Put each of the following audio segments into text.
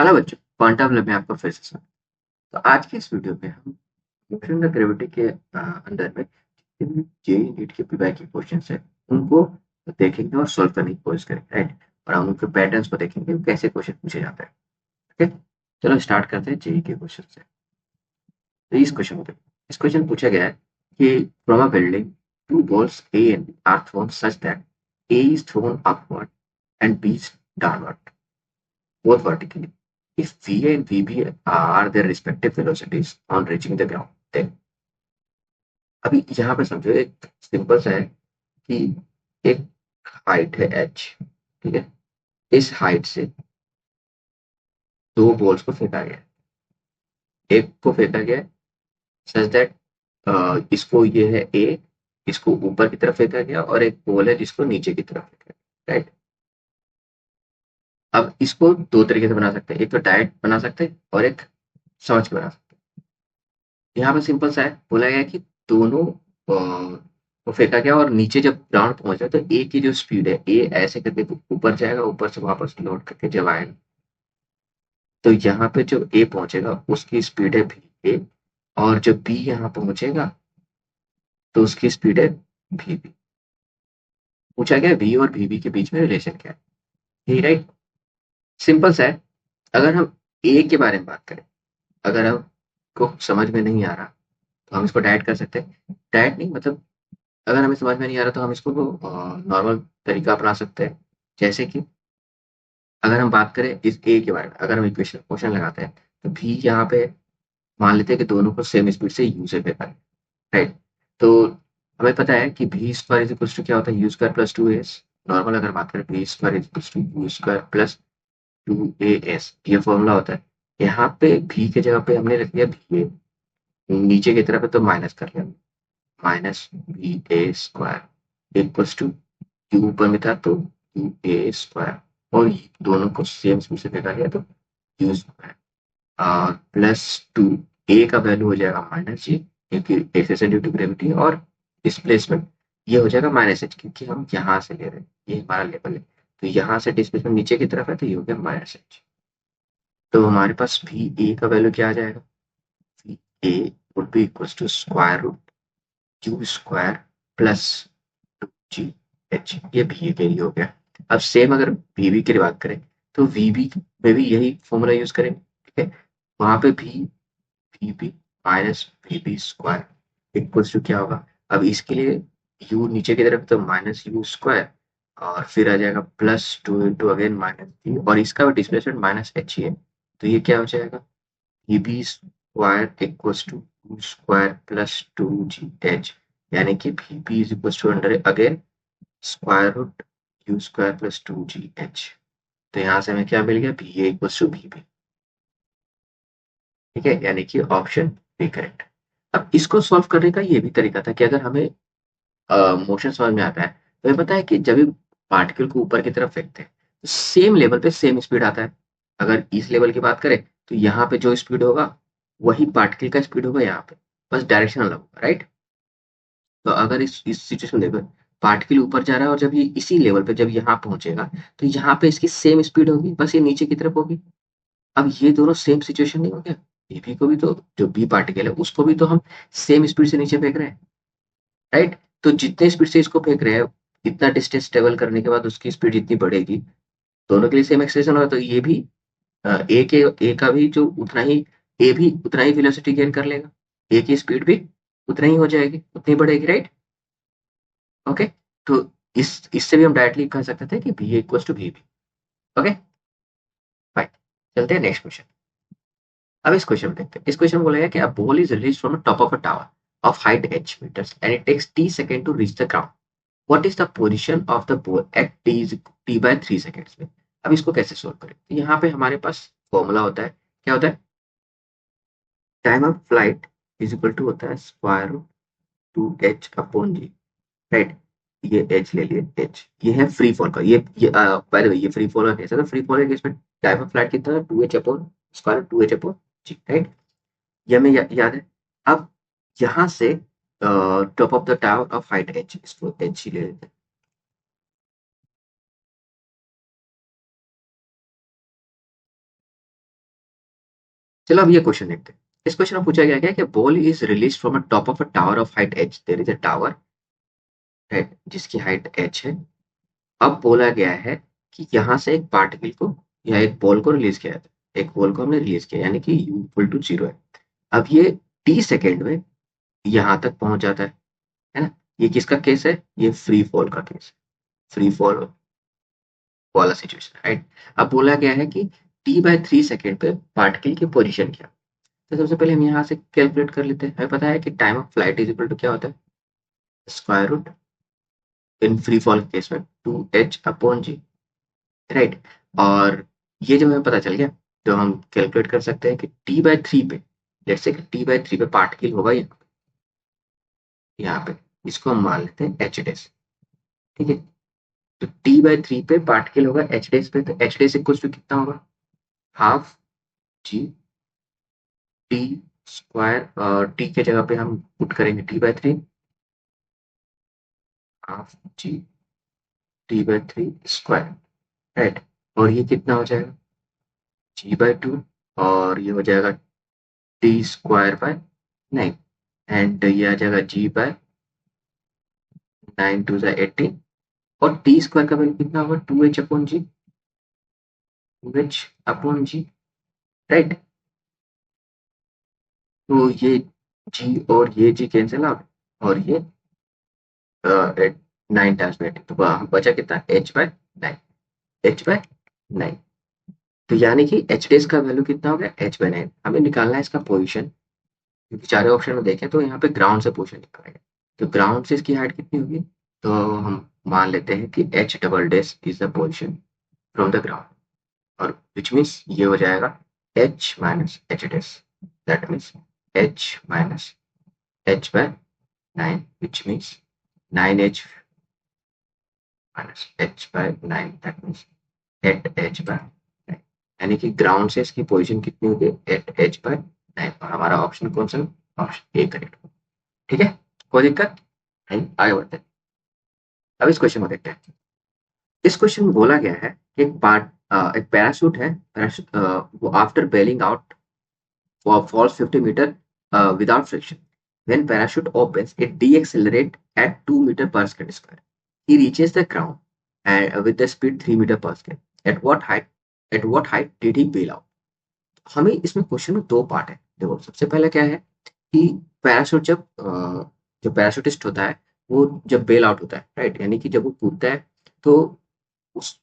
Hello बच्चों, quantum lab में आपका फिर से स्वागत। तो आज की इस वीडियो में हम मोशन ऑफ ग्रेविटी के अंदर में जेई नीट के पीवाई के क्वेश्चंस है उनको देखेंगे और सॉल्व करने की कोशिश करेंगे, राइट। और हम उनके पैटर्न्स को देखेंगे कि कैसे क्वेश्चन पूछे जाते हैं। ओके, चलो स्टार्ट करते हैं जेई के क्वेश्चन से। तो इस क्वेश्चन को देखो। इस क्वेश्चन पूछा गया है कि from a building two balls A and B are thrown such that A is thrown upward and B is downward both vertically. If V and VB are their respective velocities on reaching the ground, then अभी यहाँ पे समझो एक simple सा है कि एक height है h, ठीक है। इस हाइट से दो बॉल्स को फेंका गया है। एक को फेंका गया है सच दैट इसको ये है a, इसको ऊपर की तरफ फेंका गया और एक बॉल है जिसको नीचे की तरफ फेंका गया, राइट। अब इसको दो तरीके से बना सकते हैं, एक तो डायरेक्ट बना सकते हैं और एक समझ के बना सकते हैं। यहाँ पे सिंपल सा है, बोला गया है कि दोनों को फेंका गया और नीचे जब ग्राउंड पहुंचा तो ए की जो स्पीड है, ए ऐसे करके ऊपर जाएगा, ऊपर से वापस लौट करके जब आएगा तो यहाँ पे जो ए पहुंचेगा उसकी स्पीड है भी ए, और जब बी यहाँ पहुंचेगा तो उसकी स्पीड है भी बी। पूछा गया बी और भी बी के बीच में रिलेशन क्या है, यही राइट। सिंपल सा है। अगर हम ए के बारे में बात करें, अगर हमको समझ में नहीं आ रहा तो हम इसको डायरेक्ट कर सकते हैं। डायरेक्ट नहीं मतलब, अगर हमें समझ में नहीं आ रहा तो हम इसको नॉर्मल तरीका अपना सकते हैं। जैसे कि अगर हम बात करें इस ए के बारे में, अगर हम इक्वेशन क्वेश्चन लगाते हैं तो भी यहाँ पे मान लेते हैं कि दोनों को सेम स्पीड से यू से फेंका है, राइट। तो हमें पता है कि भी स्क्वायर इज इक्वल टू क्या होता है, u square plus two s. Normal अगर बात करें भी square is equal to u square plus two a s, ये फॉर्मूला होता है। यहाँ पे भी के जगह पे हमने रख दिया भी ए, नीचे की तरफ है तो माइनस कर लिया, minus b a square equals to q ऊपर में था तो क्यू ए स्क्वायर, और दोनों को सेम स्पीड से फेंका गया तो क्यू स्क्वायर प्लस टू। ए का वैल्यू हो जाएगा माइनस जी, क्योंकि एक्सेशन ड्यू टू ग्रेविटी, और डिस्प्लेसमेंट ये हो जाएगा माइनस एच, क्योंकि हम यहाँ से ले रहे हैं, ये हमारा लेवल है। तो यहाँ से डिस्प्लेसमेंट नीचे की तरफ है तो ये हो गया माइनस एच। तो हमारे पास भी ए का वैल्यू क्या आ जाएगा, v a would be equals to square root q square plus g h, ये भी के लिए हो गया। अब सेम अगर वीबी की बात करें तो वीबी में भी यही फॉर्मूला यूज करें, ठीक है। वहां पे भी v b minus v b square equals to क्या होगा, अब इसके लिए यू नीचे की तरफ तो माइनस यू स्क्वायर, और फिर आ जाएगा plus two into again minus g, और इसका डिस्प्लेसमेंट माइनस एच ही है। तो ये क्या हो जाएगा, v b square equals to u square plus two g h, यानी कि v b is equals to under again square root u square plus two g h. तो यहाँ से हमें क्या मिल गया, B A equals to B B, ठीक है, यानी कि ऑप्शन बी करेक्ट। अब इसको सॉल्व करने का ये भी तरीका था कि अगर हमें मोशन समझ में आता है तो ये पता है कि जब भी पार्टिकल को ऊपर की तरफ फेंकते हैं तो सेम लेवल पे सेम स्पीड आता है। अगर इस लेवल की बात करें तो यहाँ पे जो स्पीड होगा वही पार्टिकल का स्पीड होगा यहाँ पे, बस डायरेक्शन अलग होगा, राइट। तो अगर इस सिचुएशन में देखो, पार्टिकल ऊपर जा रहा है और जब ये इसी लेवल पे जब यहाँ पहुंचेगा तो यहाँ पे इसकी सेम स्पीड होगी, बस ये नीचे की तरफ होगी। अब ये दोनों सेम सिचुएशन नहीं हो गया, बेबी को भी तो, जो बी पार्टिकल है उसको भी तो हम सेम स्पीड से नीचे फेंक रहे हैं, राइट। तो जितने स्पीड से इसको फेंक रहे हैं, इतना डिस्टेंस ट्रेवल करने के बाद उसकी स्पीड जितनी बढ़ेगी, दोनों के लिए सेम एक्सेलरेशन होगा, तो ये भी ए का भी जो उतना ही, ए भी उतना ही वेलोसिटी गेन कर लेगा, ए की स्पीड भी उतना ही हो जाएगी, उतनी बढ़ेगी, राइट। ओके, तो इससे भी हम डायरेक्टली कह सकते थे कि b equals to B b. Okay fine, चलते हैं नेक्स्ट क्वेश्चन। अब इस क्वेश्चन में देखते हैं। इस क्वेश्चन में बोला गया कि अ ball is release from the top of a tower of height h meters and it takes t second to reach the ground. What is the position of the ball at t by 3 seconds में। अब इसको कैसे solve करें, तो यहाँ पे हमारे पास formula होता है, क्या होता है, time of flight is equal to होता है square root two h upon g, right. ये एच ले लिए, एच ये है फ्री फॉल का, ये बाय द वे ये फ्री फॉल का केस है, तो फ्री फॉल के केस में टाइम ऑफ फ्लाइट कितना है, two h upon square two h upon g, right. ये हमें याद है। अब यहाँ से top of the tower of height h, इसको एच ही ले लेते हैं। चलो अब ये क्वेश्चन देखते हैं। इस क्वेश्चन में पूछा गया है कि ball is release from a top of a tower of height h, there is a tower right जिसकी हाइट h है। अब बोला गया है कि यहाँ से एक पार्टिकल को या एक बॉल को रिलीज किया जाता है, एक बॉल को हमने रिलीज किया यानी कि u इक्वल टू 0 है। अब ये t सेकेंड में यहाँ तक पहुंच जाता है ना। ये किसका केस है? ये फ्री फॉल का केस है, फ्री फॉल वाला सिचुएशन राइट। अब बोला गया है कि t/3 सेकेंड पे पार्टिकल की पोजीशन क्या। तो सबसे पहले हम यहाँ से कैलकुलेट कर लेते हैं। हमें पता है कि time of flight is equal to क्या होता है, square root in free fall case में 2h/g राइट। और ये जब हमें पता चल गया तो हम कैलकुलेट कर सकते हैं कि t/3 पे, लेट्स से कि t/3 पे पार्टिकल होगा यहाँ पे इसको हम मान लेते हैं h डैश, ठीक है। तो t/3 पे पार्टिकल होगा h डैश पे, तो h डैश इक्वल टू कितना होगा, हाफ g t स्क्वायर, और t के जगह पे हम पुट करेंगे t/3, half g t/3 square right. और ये कितना हो जाएगा g/2, और ये हो जाएगा टी स्क्वायर बाय 9, एंड ये आ जाएगा g/9 टू 18, और टी स्क्वायर का वैल्यू कितना होगा 2h/g, 2h/g राइट। तो ये g और ये g कैंसिल आउट, और ये 9 टाइम्स में 18, तो बचा कितना h/9, h/9। तो यानी कि एच डेज का वैल्यू कितना हो गया h/9। हमें निकालना है इसका पोजीशन, क्योंकि चारे ऑप्शन में देखें तो यहाँ पे ग्राउंड से पोजीशन निकालेंगे। तो ग्राउंड से इसकी हाइट कितनी होगी, तो हम मान लेते हैं कि h double dash is the position from the ground, और विच मीन्स ये हो जाएगा h minus h dash, that means h minus h/9, which means 9h minus h/9, that means 8h/9। यानी कि ग्राउंड से इसकी पोजीशन कितनी होगी 8h/9, और हमारा ऑप्शन कौन सा, ऑप्शन ए करेक्ट। ठीक है, कोई दिक्कत नहीं, आगे बढ़ते हैं। अब इस क्वेश्चन को देखते हैं। इस क्वेश्चन में बोला गया है कि एक पैराशूट है, पैराशूट वो after bailing out falls 50 meter without friction. When parachute opens, it deaccelerates at 2 meter per second square. He reaches the ground and with the speed 3 meter per second. At what height did he bail out? हमें इसमें question में दो part है। देखो सबसे पहले क्या है कि पैराशूट जो पैराशूटिस्ट होता है वो जब बेल आउट होता है राइट, यानी कि जब वो कूदता है तो उस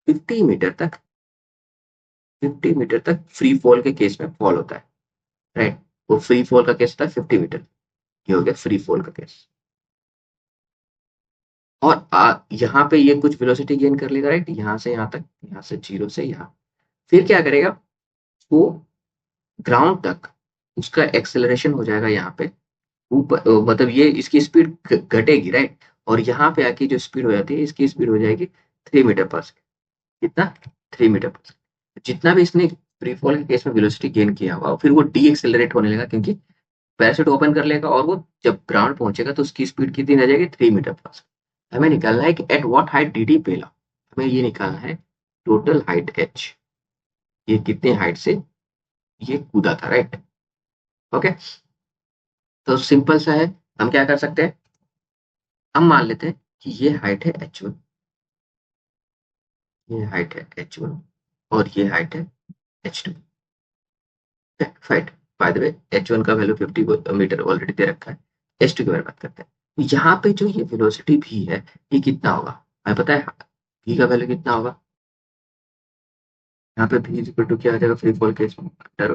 50 मीटर तक 50 मीटर तक फ्री फॉल के केस में फॉल होता है राइट। वो फ्री फॉल का केस होता है 50 मीटर, ये हो गया फ्री फॉल का केस। और यहाँ पे ये कुछ वेलोसिटी गेन कर लेगा राइट, यहाँ से यहाँ तक, यहाँ से 0 से यहाँ। फिर क्या करेगा वो ग्राउंड तक उसका एक्सेलरेशन हो जाएगा यहाँ पे ऊपर, मतलब ये इसकी स्पीड घटेगी राइट, और यहाँ पे आके जो स्पीड हो जाती है इसकी स्पीड हो जाएगी 3 मीटर पर सेकेंड। कितना 3 मीटर पर सेकेंड। जितना भी इसने फ्री फॉल के केस में वेलोसिटी गेन किया हुआ फिर वो डी एक्सेलरेट होने लगा, क्योंकि पैराशूट ओपन कर लेगा और वो जब ग्राउंड पहुंचेगा तो उसकी स्पीड कितनी रह जाएगी 3 मीटर पर सेकेंड। हमें निकालना है कि at what height did he bail out. हमें ये निकालना है टोटल हाइट h, ये कितने हाइट से ये कूदा था राइट। ओके, तो सिंपल सा है, हम क्या कर सकते हैं, हम मान लेते हैं कि ये हाइट है h1, ये हाइट है h1, और ये हाइट है h2। Fight by the way h1 का वैल्यू 50 मीटर ऑलरेडी दे रखा है, h2 की बारे में बात करते हैं। तो यहाँ पे जो ये वेलोसिटी v है ये कितना होगा, हमें पता है v का वैल्यू कितना होगा। यहाँ पे v इज इक्वल टू क्या आ जाएगा फ्री फॉल केस में अंडर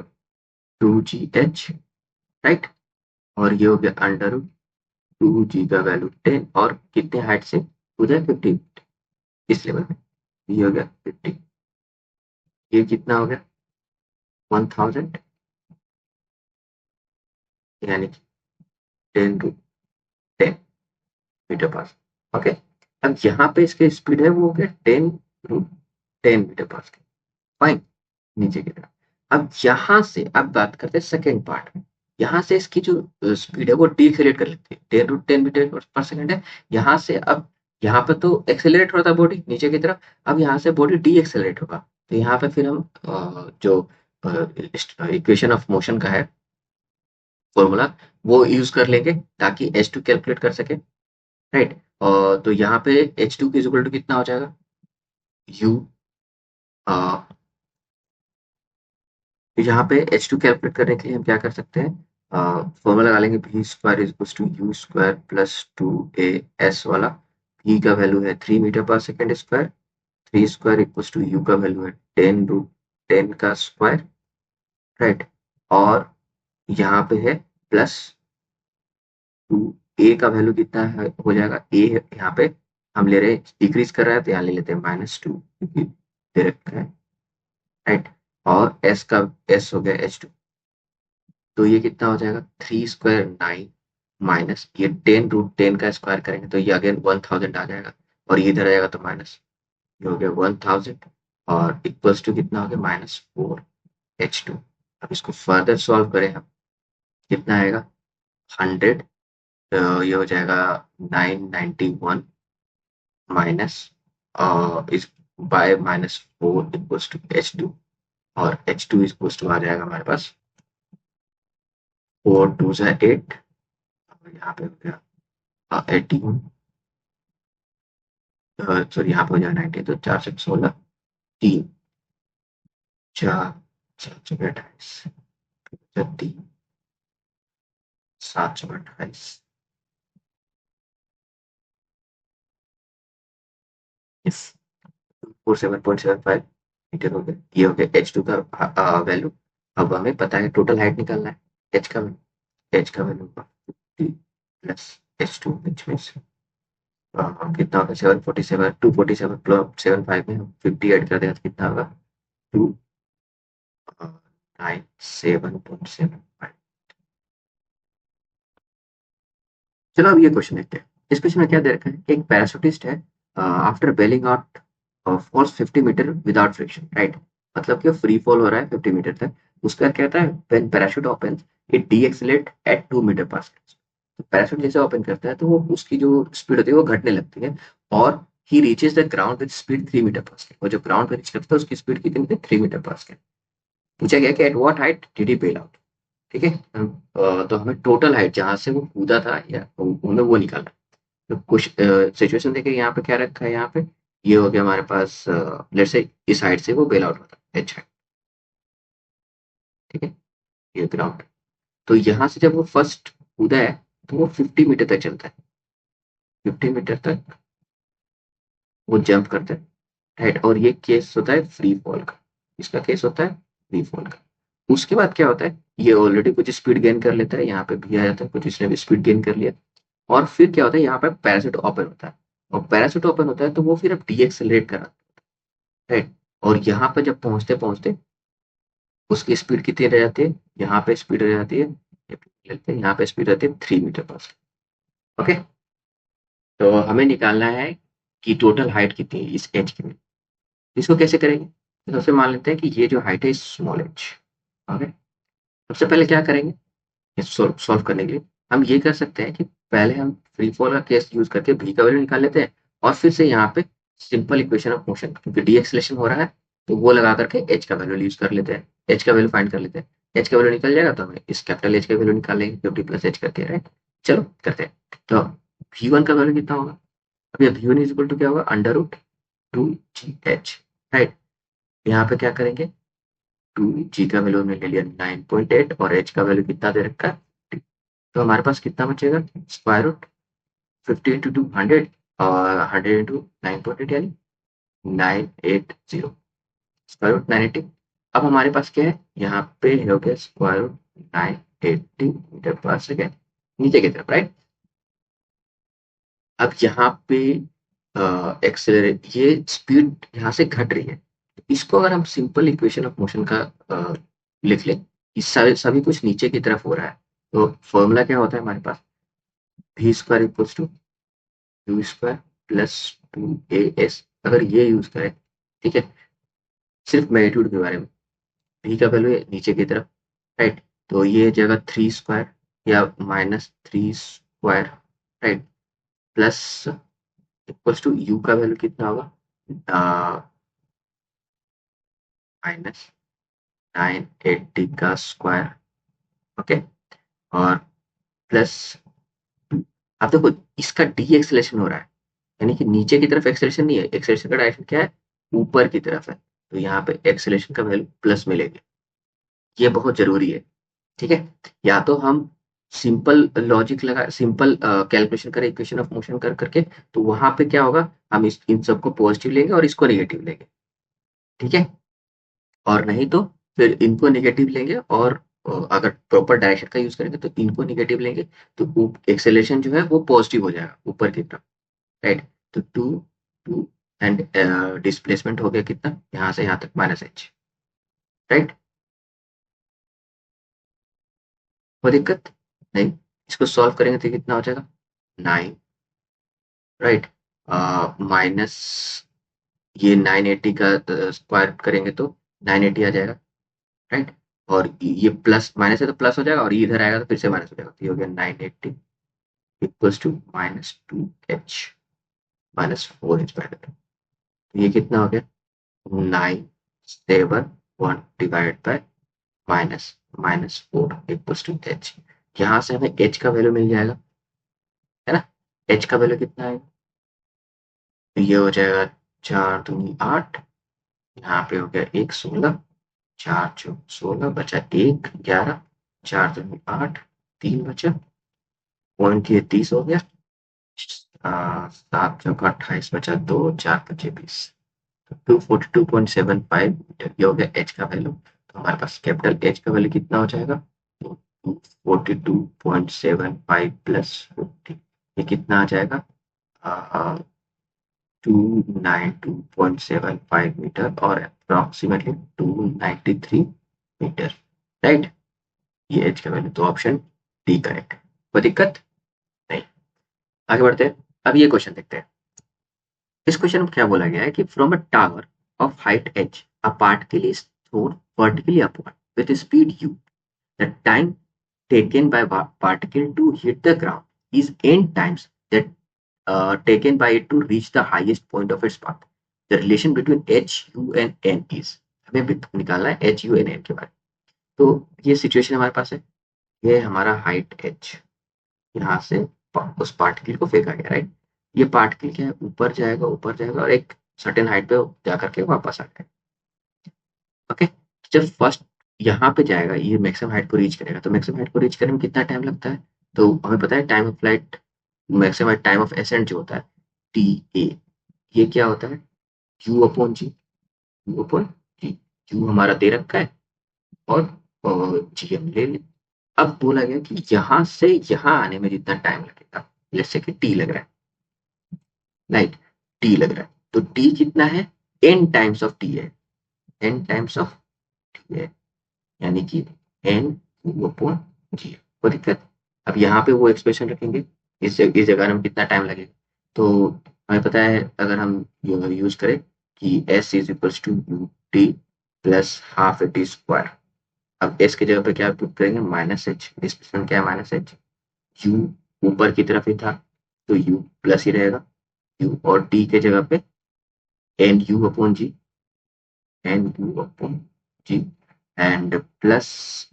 2gh राइट, और ये हो गया अंडर 2g का वैल्यू 10, और कितने हाइट से हो जाए 50 इस लेवल में, ये हो गया 50, ये कितना हो गया 1000, यानी कि 10 to 10 मीटर पर। ओके, अब यहाँ पे इसके स्पीड है वो हो गया 10 to 10 metre per second. Fine, नीचे की तरफ। अब यहाँ से अब बात करते हैं सेकेंड पार्ट में। यहाँ से इसकी जो स्पीड है वो डीएक्सेलरेट कर लेती है, 10 to 10 मीटर पर सेकेंड है। यहाँ से अब यहाँ पे तो एक्सेलरेट हो रहा था बॉडी नीचे की तरफ, अब यहाँ से बॉडी डी एक्सेलरेट होगा। तो यहाँ पे फिर हम जो इक्वेशन ऑफ मोशन का है फॉर्मूला, वो यूज कर लेंगे ताकि H2 कैलकुलेट कर सके, राइट। और तो यहाँ पे H2 की इक्वल टू कितना हो जाएगा, U, यहाँ पे H2 कैलकुलेट करने के लिए हम क्या कर सकते हैं, फॉर्मूला लगा लेंगे V square is equal to u square plus 2AS वाला। V का वैल्यू है 3 metre per second square, 3 square equal to U का वैल्यू है 10√10 का स्क्वायर, राइट। और यहाँ पे है प्लस 2A का वैल्यू कितना है, हो जाएगा A है यहाँ पे, हम ले रहे हैं डिक्रीज कर रहा है तो यहाँ ले लेते हैं -2 क्योंकि दे रखा है, राइट। और S का S हो गया H2, तो ये कितना हो जाएगा 3 स्क्वायर 9 माइनस ये 10√10 का स्क्वायर करेंगे तो ये अगेन 1000 आ जाएगा, और ये इधर आ जाएगा तो माइनस, ये हो गया 1000, और इक्वल्स टू कितना हो गया -4H2। अब इसको फर्दर सॉल्व करें हम, कितना आएगा 100, ये हो जाएगा 991 माइनस इस बाय -4 इक्वल्स टू H2, और H2 इक्वल्स टू आ जाएगा हमारे पास 4 2 8, यहाँ पे हो गया 18, सॉरी यहाँ पे हो जाएगा 19, तो 4 से 16 3 4 728 3 728, यस 47.75 मीटर हो गया। ये हो गया H2 का वैल्यू। अब हमें पता है टोटल हाइट निकालना है, एच का value 50 plus H2 which means कितना होगा 747, 247 प्लस 75 में हम 50 ऐड कर देंगे तो कितना होगा 297.75। चलो अब ये क्वेश्चन देखते हैं। इस क्वेश्चन में क्या दे रखा है, एक पैराशूटिस्ट है, after bailing out falls 50 metre without friction, right. मतलब कि फ्री फॉल हो रहा है 50 मीटर तक, उसका क्या कहता है when parachute opens it decelerate at 2 metre per second. तो पैराशूट जैसे ओपन करता है तो वो उसकी जो स्पीड होती है वो घटने लगती है, और he reaches the ground with speed 3 metre per second. वो जो ग्राउंड पे रीच करता है उसकी स्पीड कितनी थी 3 मीटर पर सेकंड। पूछा गया कि at what height did he bail out, ठीक है। तो हमें टोटल हाइट जहां से वो कूदा था या हमें वो निकालना है। तो कुछ सिचुएशन देखिए यहाँ पे क्या रखा है, यहाँ पे ये हो गया हमारे पास, लेट्स से इस हाइट से वो बेल आउट होता है एच हाइट, ठीक है, ये ग्राउंड। तो यहाँ से जब वो फर्स्ट कूदा है तो वो 50 मीटर तक चलता है, 50 मीटर तक वो जंप करता है, राइट। और ये केस होता है फ्री फॉल का, इसका केस होता है फ्री फॉल का। उसके बाद क्या होता है, ये ऑलरेडी कुछ स्पीड गेन कर लेता है, यहाँ पे भी आ जाता है कुछ, इसने भी स्पीड गेन कर लिया, और फिर क्या होता है यहाँ पे पैराशूट ओपन होता है, और पैराशूट ओपन होता है तो वो फिर अब डीएक्सेलरेट कर, राइट। और यहाँ पे जब पहुंचते पहुंचते उसकी स्पीड कितनी रह जाती है, यहाँ पे स्पीड रह जाती है, लेते हैं यहाँ पे स्पीड रहती है 3 मीटर पर सेकंड। ओके, तो हमें निकालना है कि टोटल हाइट कितनी है इस एज की। इसको कैसे करेंगे, तो सबसे मान लेते हैं कि ये जो हाइट है स्मॉल एज। ओके, सबसे पहले क्या करेंगे, सॉल्व करने के लिए हम ये कर सकते हैं कि पहले हम फ्री फॉल का केस यूज करके भी का वैल्यू निकाल लेते हैं, और फिर से यहाँ पे सिंपल इक्वेशन ऑफ मोशन, क्योंकि डी एक्सलेशन हो रहा है तो वो लगा करके एच का वैल्यू यूज कर लेते हैं, एच का वैल्यू फाइंड कर लेते हैं। एच का वैल्यू निकल जाएगा तो हमें इस कैपिटल एच का वैल्यू निकाल लेंगे 50 प्लस एच करके, राइट। चलो करते हैं। तो V1 का वैल्यू कितना होगा, अब ये V1 इज इक्वल टू क्या होगा √2GH, राइट। यहाँ पे क्या करेंगे, 2G का वैल्यू हमने ले लिया 9.8, और H का वैल्यू कितना दे रखा है, तो हमारे पास कितना बचेगा, स्क्वायर रूट 50 इंटू 2 100, और 100 इंटू 9.8 यानी 980, स्क्वायर रूट 980। अब हमारे पास क्या है, यहाँ पे हो गया square root 980 metre per second नीचे की तरफ, राइट। अब यहाँ पे एक्सेलरेट, ये स्पीड यहाँ से घट रही है, इसको अगर हम सिंपल इक्वेशन ऑफ मोशन का लिख लें, इस सभी कुछ नीचे की तरफ हो रहा है, तो फॉर्मूला क्या होता है हमारे पास, V square equals to u square plus 2AS, अगर ये यूज करें, ठीक है, सिर्फ मैग्नीट्यूड के बारे में, V का वैल्यू है नीचे की तरफ, राइट। तो ये जगह 3 स्क्वायर या -3 square, right, plus equals to u का वैल्यू कितना होगा, माइनस 980 का स्क्वायर, ओके, और प्लस 2। अब देखो इसका डी एक्सेलेरेशन हो रहा है, यानी कि नीचे की तरफ एक्सेलेरेशन नहीं है, एक्सेलेरेशन का डायरेक्शन क्या है, ऊपर की तरफ है, तो यहाँ पे एक्सेलेरेशन का वैल्यू प्लस मिलेगी। ये बहुत जरूरी है, ठीक है। या तो हम सिंपल लॉजिक लगा, सिंपल कैलकुलेशन करें इक्वेशन ऑफ मोशन कर करके, तो वहां पे क्या होगा, हम इन सबको पॉजिटिव लेंगे और इसको नेगेटिव लेंगे, ठीक है। और नहीं तो फिर इनको नेगेटिव लेंगे और अगर प्रॉपर डायरेक्शन का यूज करेंगे तो इनको नेगेटिव लेंगे, तो एक्सेलेरेशन जो है वो पॉजिटिव हो जाएगा ऊपर की तरफ, राइट। तो 2 एंड डिस्प्लेसमेंट हो गया कितना, यहाँ से यहाँ तक -h, राइट। कोई दिक्कत नहीं, इसको सॉल्व करेंगे तो कितना हो जाएगा, 9, राइट, माइनस ये 980 का स्क्वायर करेंगे तो 980 आ जाएगा, राइट। और ये प्लस माइनस है तो प्लस हो जाएगा, और ये इधर आएगा तो फिर से माइनस हो जाएगा, तो ये हो गया 980 इक्वल्स टू -2h -4h/। तो ये कितना हो गया, 971 divide by minus -4 equals to h। यहाँ से हमें h का वैल्यू मिल जाएगा, है ना। h का वैल्यू कितना है, तो ये हो जाएगा 4×2 = 8, यहाँ पे हो गया 1 16, 4×4 = 16, बचा 1 11, 4×2 = 8, 3 बचा, पॉइंट ये 30 हो गया, 7×28 बचा 2, 4×5 = 20, 242.75 मीटर, ये हो गया एच का वैल्यू। तो हमारे पास कैपिटल एच का वैल्यू कितना हो जाएगा, तो 242.75 प्लस 50, ये कितना आ जाएगा, 292.75 मीटर और अप्रॉक्सीमेटली 293 मीटर, राइट। ये एच का वैल्यू, तो ऑप्शन डी करेक्ट। कोई दिक्कत नहीं, आगे बढ़ते हैं। अब ये क्वेश्चन देखते हैं। इस क्वेश्चन में क्या बोला गया है कि from a tower of height h a particle is thrown vertically upward with speed u, the time taken by particle to hit the ground is n times that taken by it to reach the highest point of its path. The relation between h, u and n is, हमें निकालना है h, u and n के बारे में। तो ये situation हमारे पास है, ये हमारा हाइट h, यहाँ से उस पार्टिकल को फेंका गया, राइट। ये पार्टिकल क्या है, ऊपर जाएगा ऊपर जाएगा और एक सर्टेन हाइट पे जाकर के वापस आ जाएगा, ओके। जब फर्स्ट यहाँ पे जाएगा, ये मैक्सिमम हाइट को रीच करेगा, तो मैक्सिमम हाइट को रीच करने में कितना टाइम लगता है, तो हमें पता है time of flight, maximum time of ascent जो होता है टी ए, ये क्या होता है, u upon g, u upon g, u हमारा दे रखा है और जी हम ले लें। अब बोला गया कि यहाँ से यहाँ आने में जितना टाइम लगेगा, जैसे कि टी लग रहा है, राइट, टी लग रहा है, तो टी कितना है, n टाइम्स ऑफ टी है, n टाइम्स ऑफ टी है, यानी कि n u अपॉन जी। कोई दिक्कत, अब यहाँ पे वो एक्सप्रेशन रखेंगे, इस जगह में कितना टाइम लगेगा, तो हमें पता है अगर हम यूज करें कि s is equals to u t plus half a t square. अब s की जगह पे क्या पुट करेंगे, -h, डिस्प्लेसमेंट क्या है -h, u ऊपर की तरफ ही था तो u प्लस ही रहेगा, u और t के जगह पे n u upon g, n u upon g, and plus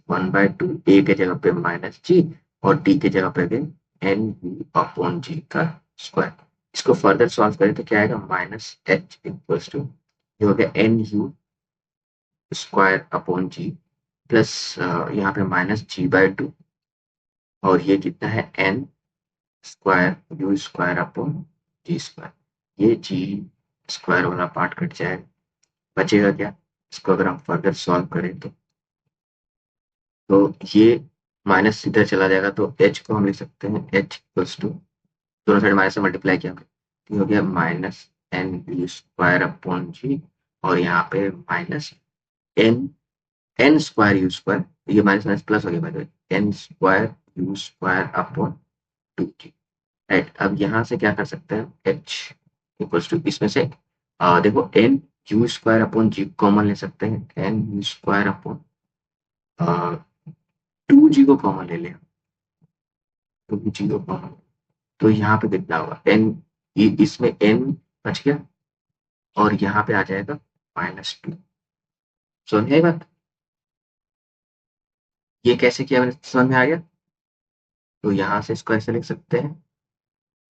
1/2, a के जगह पे -g और टी के जगह पे again n u upon g का स्क्वायर। इसको फर्दर सॉल्व करें तो क्या आएगा, -h इक्वल्स टू, ये हो गया n u square upon g plus यहाँ पे -g/2, और ये कितना है, n square u square upon g square. ये जी स्क्वायर वाला पार्ट कट जाएगा, बचेगा क्या, इसको अगर हम फर्दर सॉल्व करें तो ये माइनस इधर चला जाएगा, तो h को हम लिख सकते हैं h इक्वल्स टू, दोनों साइड माइनस से मल्टीप्लाई किया हमने, तो ये हो गया -n u² अपॉन जी, और यहाँ पे -n n² u², ये माइनस माइनस प्लस हो गया, by the way, n² u² upon 2g, right. अब यहाँ से क्या कर सकते हैं, h इक्वल्स टू, इसमें से देखो n u² अपॉन जी कॉमन ले सकते हैं, n u² अपॉन 2g को कॉमन ले लें, 2g को कॉमन, तो यहाँ पे कितना होगा, n, इसमें n बच गया और यहाँ पे आ जाएगा -2, समझ गई बात। ये कैसे किया मैंने, समझ में आ गया? तो यहाँ से इसको ऐसे लिख सकते हैं,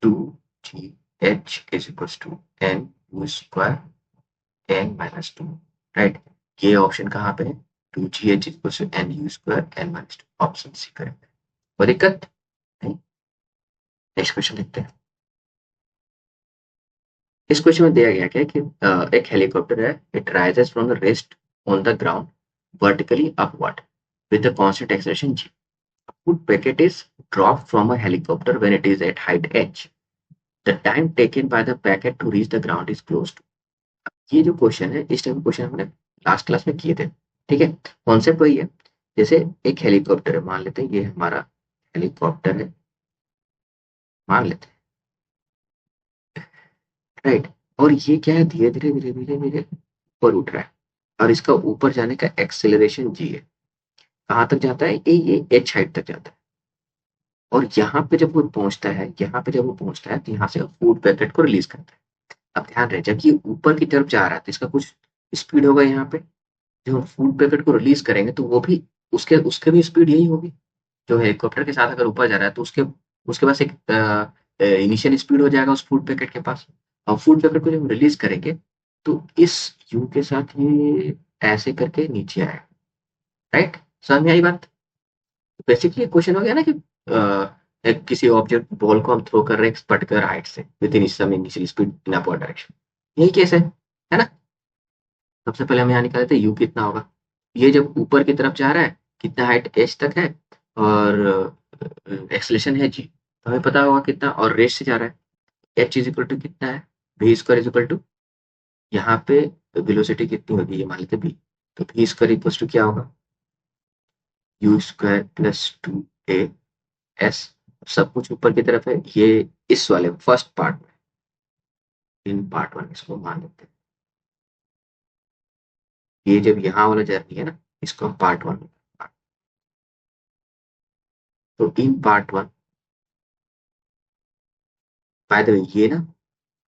2GH is equals to n u square n minus two, right? ये ऑप्शन कहाँ पे है? 2GH equals to n u square n minus two, option C correct है। कोई दिक्कत नहीं? नेक्स्ट क्वेश्चन देखते हैं। इस क्वेश्चन में दिया गया क्या है कि एक हेलीकॉप्टर है, it rises from the rest on the ground vertically upward with a constant acceleration g. A food packet is dropped from a helicopter when it is at height h. The time taken by the packet to reach the ground is close to. ये जो question है, इस type के question हमने last class में किए थे, ठीक है? कॉन्सेप्ट वही है। जैसे एक हेलीकॉप्टर है, मान लेते हैं ये हमारा हेलीकॉप्टर है, मान लेते हैं, राइट? और ये क्या है, धीरे धीरे धीरे धीरे धीरे ऊपर उठ रहा है, और इसका ऊपर जाने का एक्सेलरेशन जी है। कहाँ तक जाता है? ये एच हाइट तक जाता है। और यहाँ पे जब वो पहुंचता है, यहाँ पे जब वो पहुंचता है, तो यहाँ से फूड पैकेट को रिलीज करता है। अब ध्यान रहे, जब ये ऊपर की तरफ जा रहा है तो इसका कुछ स्पीड होगा यहाँ पे। जब हम फूड पैकेट को रिलीज करेंगे तो वो भी, उसके उसके भी स्पीड यही होगी। जो हेलीकॉप्टर के साथ अगर ऊपर जा रहा है तो उसके उसके पास एक इनिशियल स्पीड हो जाएगा उस फूड पैकेट के पास। और फूड पैकेट को जब रिलीज करेंगे तो इस यू के साथ ये ऐसे करके नीचे आएगा, राइट? समझ में आई बात? बेसिकली क्वेश्चन हो गया ना कि एक किसी ऑब्जेक्ट बॉल को हम थ्रो कर रहे हैं एक पर्टिकुलर हाइट से with in some initial speed in upward direction. यही केस है ना? सबसे पहले हम यहाँ निकाल लेते हैं यू कितना होगा। ये जब ऊपर की तरफ जा रहा है, कितना हाइट एच तक है, और एक्सलेशन है जी, तो हमें पता होगा कितना, और रेस से जा रहा है। एच इज इक्वल टू कितना है? V square is equal to, यहाँ पे वेलोसिटी कितनी होगी ये मान लेते बी, तो वी स्क्वायर इक्वल टू क्या होगा? You square plus two a S. सब कुछ ऊपर की तरफ है, ये इस वाले फर्स्ट पार्ट में, इन पार्ट वन इसको मान लेते हैं। ये जब यहाँ वाला जर्नी है ना, इसको हम पार्ट वन, तो in part one, by the way ये ना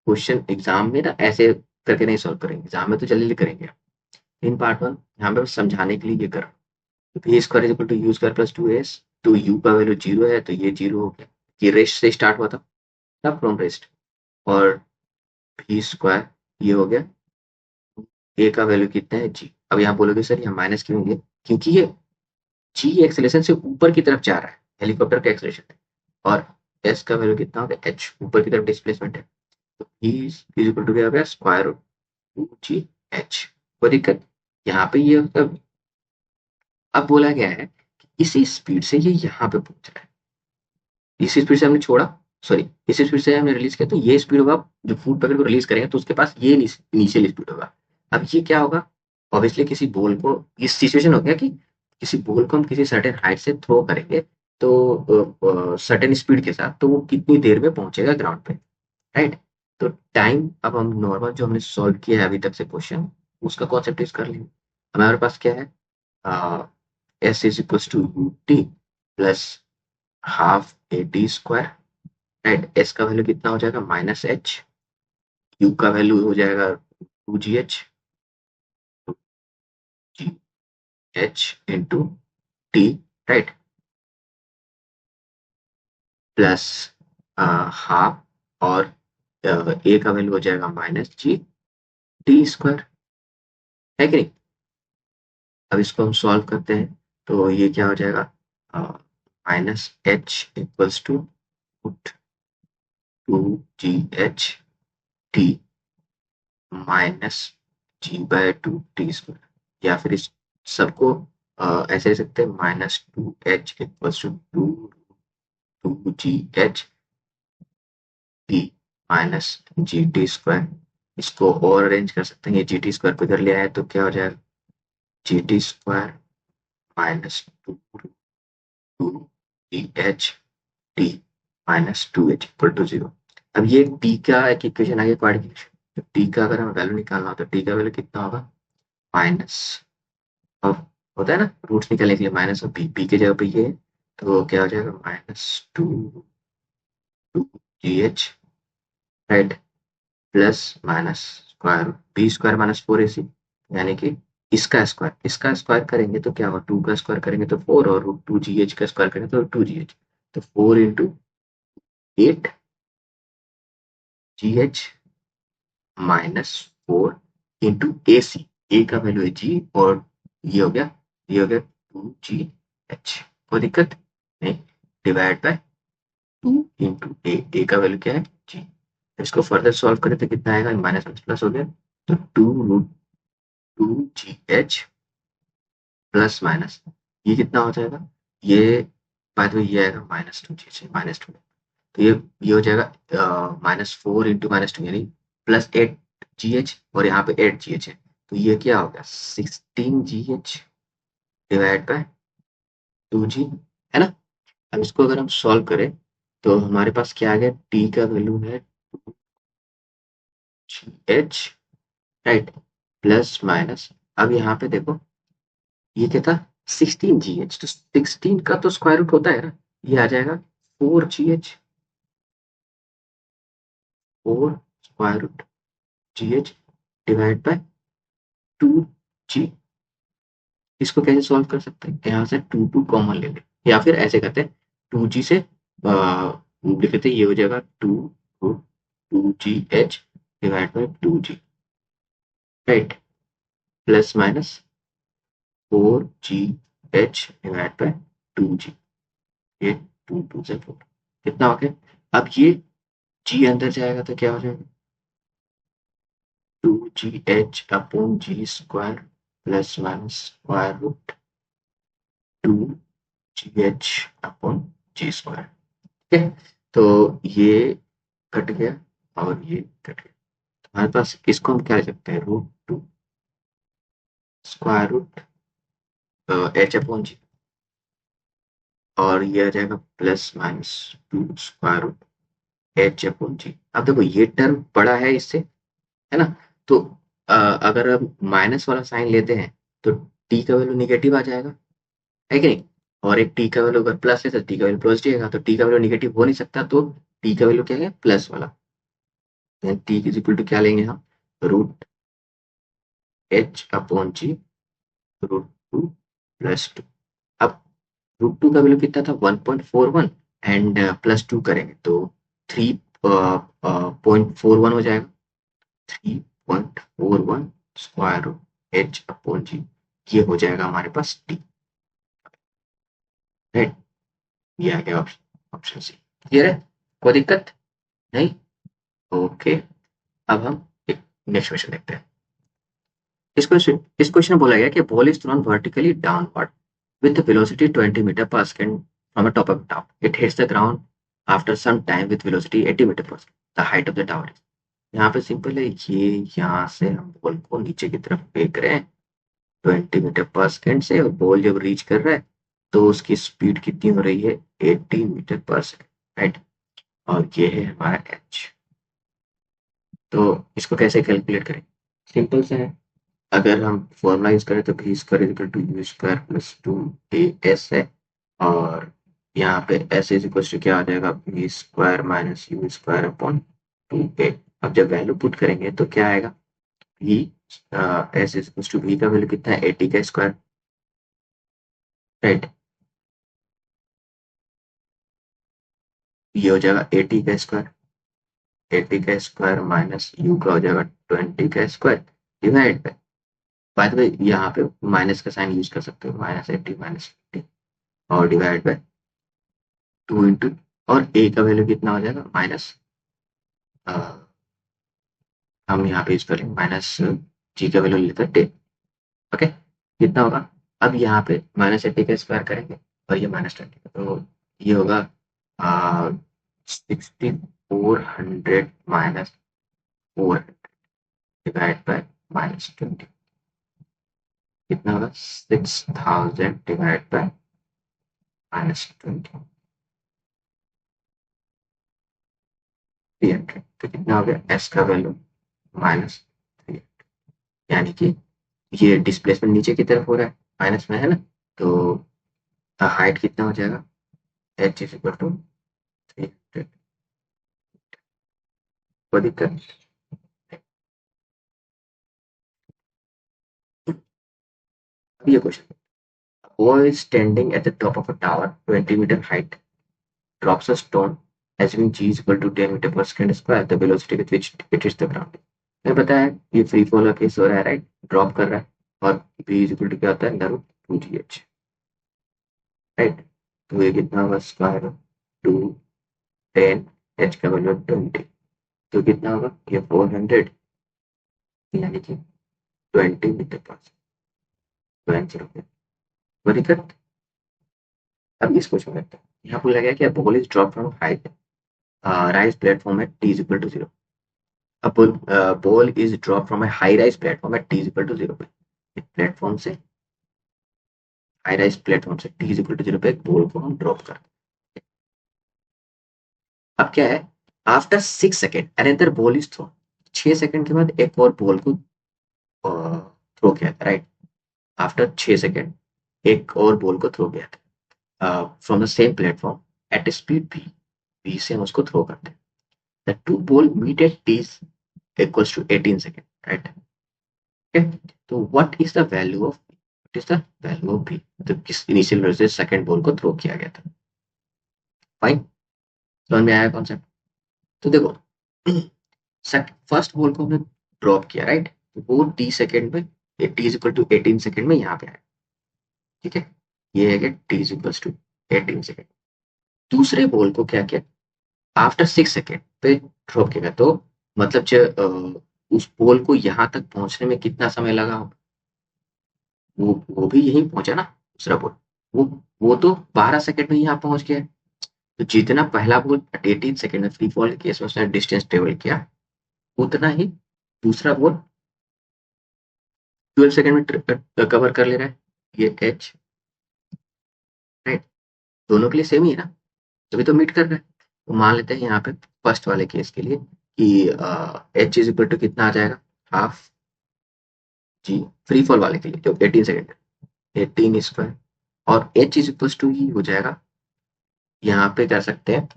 क्वेश्चन एग्जाम में ना ऐसे करके नहीं सॉल्व करेंगे, एग्जाम में तो जल्दी करेंगे। इन पार्ट वन यहाँ पे बस समझाने के लिए ये कर, v square is equal to u square plus two s. तो यू का वैल्यू जीरो है तो ये जीरो हो गया, ये रेस्ट से स्टार्ट हुआ था ना, फ्रॉम रेस्ट। और वी स्क्वायर ये हो गया, ए का वैल्यू कितना है जी। अब यहाँ बोलोगे सर यहाँ माइनस क्यों है? क्योंकि ये जी एक्सेलेरेशन से ऊपर की तरफ जा रहा है, हेलीकॉप्टर का एक्सेलेरेशन है, और एस का वैल्यू कितना होगा? एच, ऊपर की तरफ डिस्प्लेसमेंट है। तो ई इज इक्वल टू क्या हो गया? Square root two g h. कोई दिक्कत? यहाँ पे ये मतलब, अब बोला गया है कि इसी स्पीड से ये यहाँ पे पहुंच रहा है, इसी स्पीड से हमने छोड़ा, सॉरी इसी स्पीड से हमने रिलीज किया, तो ये स्पीड होगा जो फूड पैकेट को रिलीज करेंगे तो उसके पास ये इनिशियल स्पीड होगा। अब ये क्या होगा? ऑब्वियसली किसी बॉल को, इस सिचुएशन हो गया कि किसी बॉल को हम किसी सर्टेन हाइट से थ्रो करेंगे तो सर्टेन स्पीड के साथ, तो वो कितनी देर में पहुंचेगा ग्राउंड पे, राइट? तो टाइम, अब हम नॉर्मल जो हमने सॉल्व किया है अभी तक से क्वेश्चन, उसका कॉन्सेप्ट यूज कर लेंगे। हमारे पास क्या है? S is equal to u t plus half a t square, right? S का वैल्यू कितना हो जाएगा? Minus h. यू का वैल्यू हो जाएगा two g h, g h into t, right? Plus half, और ए का वैल्यू हो जाएगा माइनस जी टी स्क्वायर, है कि नहीं? अब इसको हम सॉल्व करते हैं तो ये क्या हो जाएगा? Minus h equals to two g h t minus g by two t square, या फिर इस सबको ऐसे लिख सकते हैं, minus two h equals to two two g h t minus g T square. इसको और अरेंज कर सकते हैं, ये जी टी स्क्वायर को इधर ले आए तो क्या हो जाएगा? G T square minus two two g h t minus two h equal to zero. अब ये टी का एक इक्वेशन आ गया, क्वाड्रेटिक। टी का अगर हमें वैल्यू निकालना हो तो टी का वैल्यू कितना होगा? माइनस ऑफ, होता है ना रूट्स निकालने के लिए, माइनस ऑफ बी, बी की जगह पे ये, तो क्या हो जाएगा? Minus two two g h, right? Plus minus square b square minus four a c, यानी कि इसका स्क्वायर करेंगे तो क्या होगा, 2 का स्क्वायर करेंगे तो 4 और रूट 2 जी एच का स्क्वायर करेंगे तो 2 जी एच। तो 4 into 8 g h minus 4 into a c. A का वैल्यू है जी और ये हो गया 2 जी एच। कोई दिक्कत नहीं। डिवाइड बाय 2 इंटू ए का वैल्यू क्या है जी। इसको फर्दर सॉल्व करें तो कितना आएगा, माइनस माइनस प्लस हो गया। तो 2 root 2 g h plus minus ये कितना हो जाएगा, ये बाय द वे ये आएगा -2 जी एच -2। तो ये हो जाएगा -4 इंटू -2 यानी +8 जी एच और यहाँ पे 8 जी एच है। तो ये क्या हो गया 16 जी एच डिवाइड बाय 2 जी, है ना। अब इसको अगर हम सॉल्व करें तो हमारे पास क्या आ गया, टी का वैल्यू है 2 g h, right, plus minus. अब यहाँ पे देखो ये क्या था 16 जी एच, तो 16 का तो स्क्वायर रूट होता है ना, ये आ जाएगा 4 g h, 4 square root g h divide by 2 g. इसको कैसे सॉल्व कर सकते हैं, यहाँ से 2 कॉमन ले लें या फिर ऐसे करते हैं 2 जी से लिख लेते हैं, ये हो जाएगा 2 g h divide by 2 g, right, plus minus 4 g h divide by 2 g. ये 2 से 4 कितना हो गया। अब ये जी अंदर जाएगा तो क्या हो जाएगा 2 g h upon g square plus minus square root 2 g h upon g square. ठीक है, तो ये कट गया और ये कट गया। हमारे पास इसको हम क्या लिख सकते हैं, √2 square root h upon g और ये आ जाएगा plus minus 2 square root h upon g. अब देखो ये टर्म बड़ा है इससे, है ना। तो अगर हम माइनस वाला साइन लेते हैं तो टी का वैल्यू निगेटिव आ जाएगा, है कि नहीं। और एक टी का वैल्यू अगर प्लस है तो टी का वैल्यू पॉजिटिव आएगा, तो टी का वैल्यू निगेटिव हो नहीं सकता, तो टी का वैल्यू क्या है प्लस वाला। टी इज इक्वल टू क्या लेंगे हम, √एच अपॉन जी √2 + 2। अब √2 का वैल्यू कितना था 1.41 एंड +2 करेंगे तो 3.41 हो जाएगा। 3.41 स्क्वायर रूट एच अपॉन जी, ये हो जाएगा हमारे पास टी, राइट। ये आ गया ऑप्शन ऑप्शन सी। क्लियर है, कोई दिक्कत नहीं। ओके, अब हम एक नेक्स्ट क्वेश्चन देखते हैं। इस क्वेश्चन में बोला गया कि ball is thrown vertically downward with the velocity 20 meter per second from a top of tower. It hits the ground after some time with velocity 80 meter per second. The height of the tower is। यहाँ पे simple है, ये यहाँ से हम ball को नीचे की तरफ फेंक रहे हैं 20 मीटर पर सेकेंड से, और बॉल जब रीच कर रहा है तो उसकी स्पीड कितनी हो रही है 80 मीटर पर सेकेंड, राइट। और ये है हमारा एच। तो इसको कैसे कैलकुलेट करें, सिंपल से है। अगर हम फॉर्मूला यूज करें तो भी square equal to u square plus 2 s है, और यहाँ पे एस इज इक्वल टू क्या आ जाएगा v square minus u square upon 2a। अब जब वैल्यू पुट करेंगे तो क्या आएगा, v s is equal to v का वैल्यू कितना है 80 का स्क्वायर, राइट। ये हो जाएगा 80 का स्क्वायर, 80 का स्क्वायर माइनस यू का हो जाएगा 20 का square divide by the way यहाँ पे माइनस का साइन यूज कर सकते हो, -80 -50 और डिवाइड बाय 2 इंटू, और ए का वैल्यू कितना हो जाएगा माइनस, हम यहाँ पे यूज करेंगे माइनस जी का वैल्यू लेते हैं 10। ओके, कितना होगा, अब यहाँ पे -80 का स्क्वायर करेंगे और ये -20 का, तो ये होगा 6400 माइनस 400 डिवाइड बाय -20, कितना होगा 6000 डिवाइड बाय -20 300। तो कितना हो गया एस का वैल्यू -300, यानी कि ये डिस्प्लेसमेंट नीचे की तरफ हो रहा है, माइनस में है ना। तो हाइट कितना हो जाएगा एच इज इक्वल टू 300। कोई दिक्कत अब ये question, boy is standing at the top of a tower 20-meter height, drops a stone, assuming g is equal to 10 meter per second square, the velocity with which it hits the ground. मैं पता है ये free fall का case हो रहा है, right, drop कर रहा है, और v इज इक्वल टू क्या होता है, अंडर रूट 2gh, राइट। तो ये कितना होगा, स्क्वायर 2 10 h का वैल्यू 20, तो कितना होगा, ये 400 यानी कि 20 मीटर पर सेकंड, तो आंसर हो गया। Very good. अब इस क्वेश्चन में यहाँ बोला गया कि ball is drop from height rise platform at t is equal to 0. A ball is dropped from a high rise platform at t is equal to 0 पे, एक प्लेटफॉर्म से, हाई राइज प्लेटफॉर्म से t is equal to 0 पे एक ball को हम drop करते हैं। अब क्या है, after 6 second another ball is throw, 6 second के बाद एक और बॉल को थ्रो किया था, राइट। आफ्टर 6 सेकेंड एक और बॉल को थ्रो किया था from the same platform at speed v से हम उसको थ्रो करते हैं। The two ball meet at t equals to 18 seconds, right? Okay. So what is the value of b? तो किस इनिशियल वैल्यू से सेकंड बॉल को थ्रो किया गया था। फाइन, समझ में आया कॉन्सेप्ट। तो देखो फर्स्ट बॉल को हमने ड्रॉप किया, राइट, तो वो टी सेकंड में, t is equal to 18 second में यहाँ पे आया, ठीक है, ये है कि t is equal to 18 second. दूसरे बॉल को क्या किया, आफ्टर 6 सेकेंड पे ड्रॉप किया, तो मतलब उस पोल को यहाँ तक पहुंचने में कितना समय लगा, वो भी यहीं पहुंचा ना, दूसरा पोल, वो वो तो 12 सेकेंड में यहाँ पहुंच गया। तो जितना पहला पोल 18 सेकेंड में फ्री फॉल केस में उसने डिस्टेंस ट्रेवल किया, उतना ही दूसरा पोल 12 सेकेंड में कवर कर ले रहा है, ये एच, राइट, दोनों के लिए सेम ही है ना, तभी तो मीट कर रहा है। तो मान लेते हैं यहाँ पे फर्स्ट वाले केस के लिए कि एच इज इक्वल टू कितना आ जाएगा, हाफ जी, फ्री फॉल वाले के लिए जो 18 सेकेंड, 18 स्क्वायर, और एच इज इक्वल टू ही हो जाएगा, यहाँ पे कर सकते हैं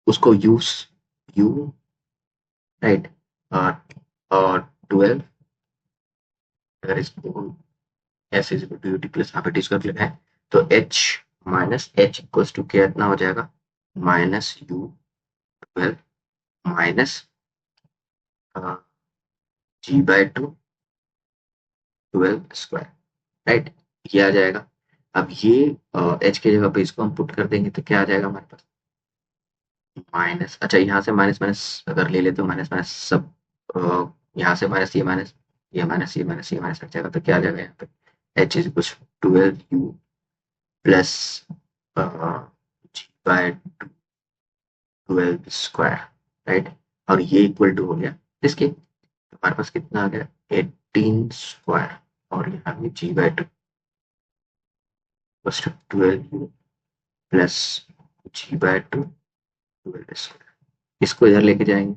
उसको यूज यू, राइट, और 12, अगर इसको s is equal to u t plus यहाँ पे टी स्क्वायर लिखा है, तो h minus h equals to कितना हो जाएगा, minus u 12 minus g by 2 12 square, right, ये आ जाएगा। अब ये एच के जगह पे इसको हम पुट कर देंगे तो क्या आ जाएगा हमारे पास, माइनस, अच्छा यहाँ से माइनस माइनस अगर ले ले तो माइनस माइनस सब, यहाँ से माइनस ये माइनस, ये माइनस ये माइनस ये माइनस हट जाएगा, तो क्या आ जाएगा यहाँ पे, h is equal 12 u plus g by 12 square, right, और ये इक्वल टू हो गया इसके, तो हमारे पास कितना आ गया 18 स्क्वायर, और यहाँ पे g by 2 12 u plus g by 2 12 square, इसको इधर लेके जाएंगे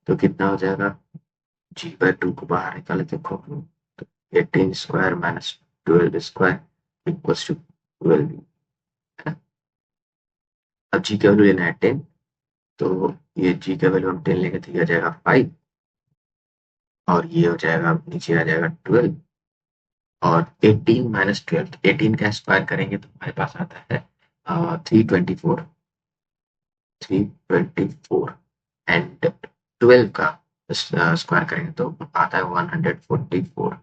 तो कितना हो जाएगा, जी बाय 2 को बाहर निकाले देखो, तो 18 square minus 12 square equals to 12, है ना। अब जी का वैल्यू लेना है 10, तो ये जी का वैल्यू हम 10 लेंगे तो ये आ जाएगा 5, और ये हो जाएगा नीचे आ जाएगा 12, और 18 माइनस 12, 18 का स्क्वायर करेंगे तो हमारे पास आता है 324, 324, एंड 12 का स्क्वायर करेंगे तो आता है 144,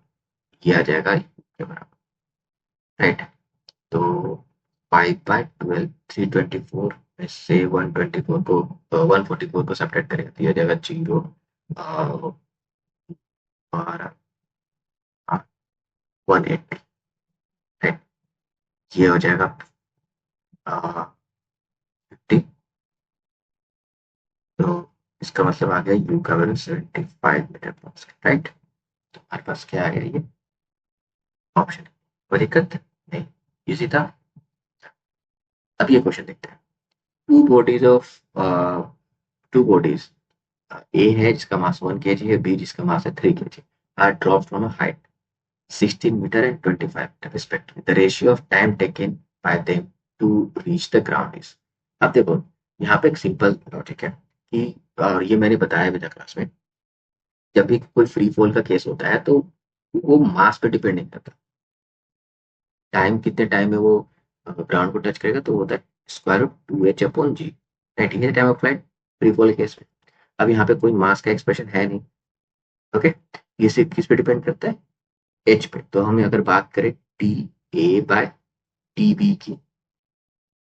ये आ जाएगा के बराबर, राइट। तो 5/12 324 में से 124 को 144 को सब्ट्रैक्ट करेंगे तो ये आ जाएगा 0 और 180, राइट, ये हो जाएगा 50, तो इसका मतलब आ गया यू का value 75 metre per second, right. तो हमारे पास क्या आ गया, ये ऑप्शन, कोई दिक्कत नहीं, इजी था। अब ये क्वेश्चन देखते हैं, two bodies of two bodies, A है जिसका मास 1 kg है, बी जिसका मास है 3 kg, are drop from a height 16 metre and 25 metre respectively, the ratio of time taken by them to reach the ground is. अब देखो यहाँ पे एक सिंपल लॉजिक है कि, और ये मैंने बताया अभी तक क्लास में, जब भी कोई फ्री फॉल का केस होता है तो वो मास पे डिपेंड नहीं करता। टाइम कितने टाइम में वो ग्राउंड को टच करेगा, तो वो होता है स्क्वायर रूट 2h/g। राइट, ये time of flight free fall case में। अब यहाँ पे कोई मास का एक्सप्रेशन है नहीं। ओके, ये सिर्फ किस पे डिपेंड करता है, एच पे। तो हम अगर बात करें TA/TB की,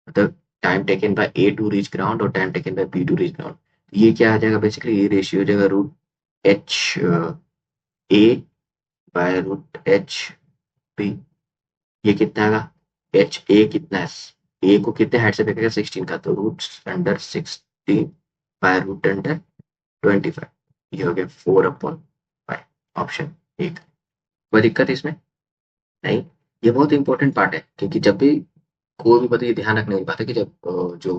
मतलब time taken by A to reach ground और time taken by B to reach ground, ये क्या आ जाएगा बेसिकली, ये रेशियो हो जाएगा √H/A/√H/B। ये कितना आएगा, HA कितना है, ए को कितने हाइट से फेंकेगा, 16 का, तो √16/√25। ये हो गया 4/5। ऑप्शन एक। कोई दिक्कत है इसमें? नहीं। ये बहुत इंपॉर्टेंट पार्ट है, क्योंकि जब भी कोई भी, मतलब ये ध्यान रखने की बात है कि जब जो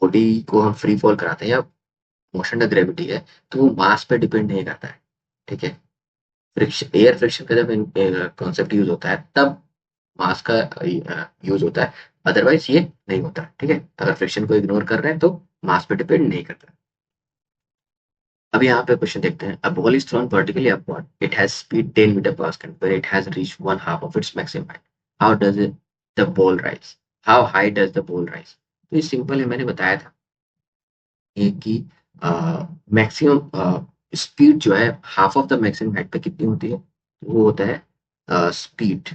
बॉडी को हम फ्री फॉल कराते हैं या मोशन ऑफ ग्रेविटी है, तो वो मास पे डिपेंड नहीं करता है। ठीक है, फ्रिक्शन, एयर फ्रिक्शन का जब कॉन्सेप्ट यूज होता है तब मास का यूज होता है, अदरवाइज ये नहीं होता। ठीक है, अगर फ्रिक्शन को इग्नोर कर रहे हैं तो मास पे डिपेंड नहीं करता। अब यहाँ पे क्वेश्चन देखते हैं। A ball is thrown vertically upward, it has speed 10 metre per second, when it has reached one half of its maximum height, how does it the ball rise, how high does the ball rise. तो ये simple है, मैंने बताया था ये कि maximum speed जो है half of the maximum height पे कितनी होती है, वो होता है speed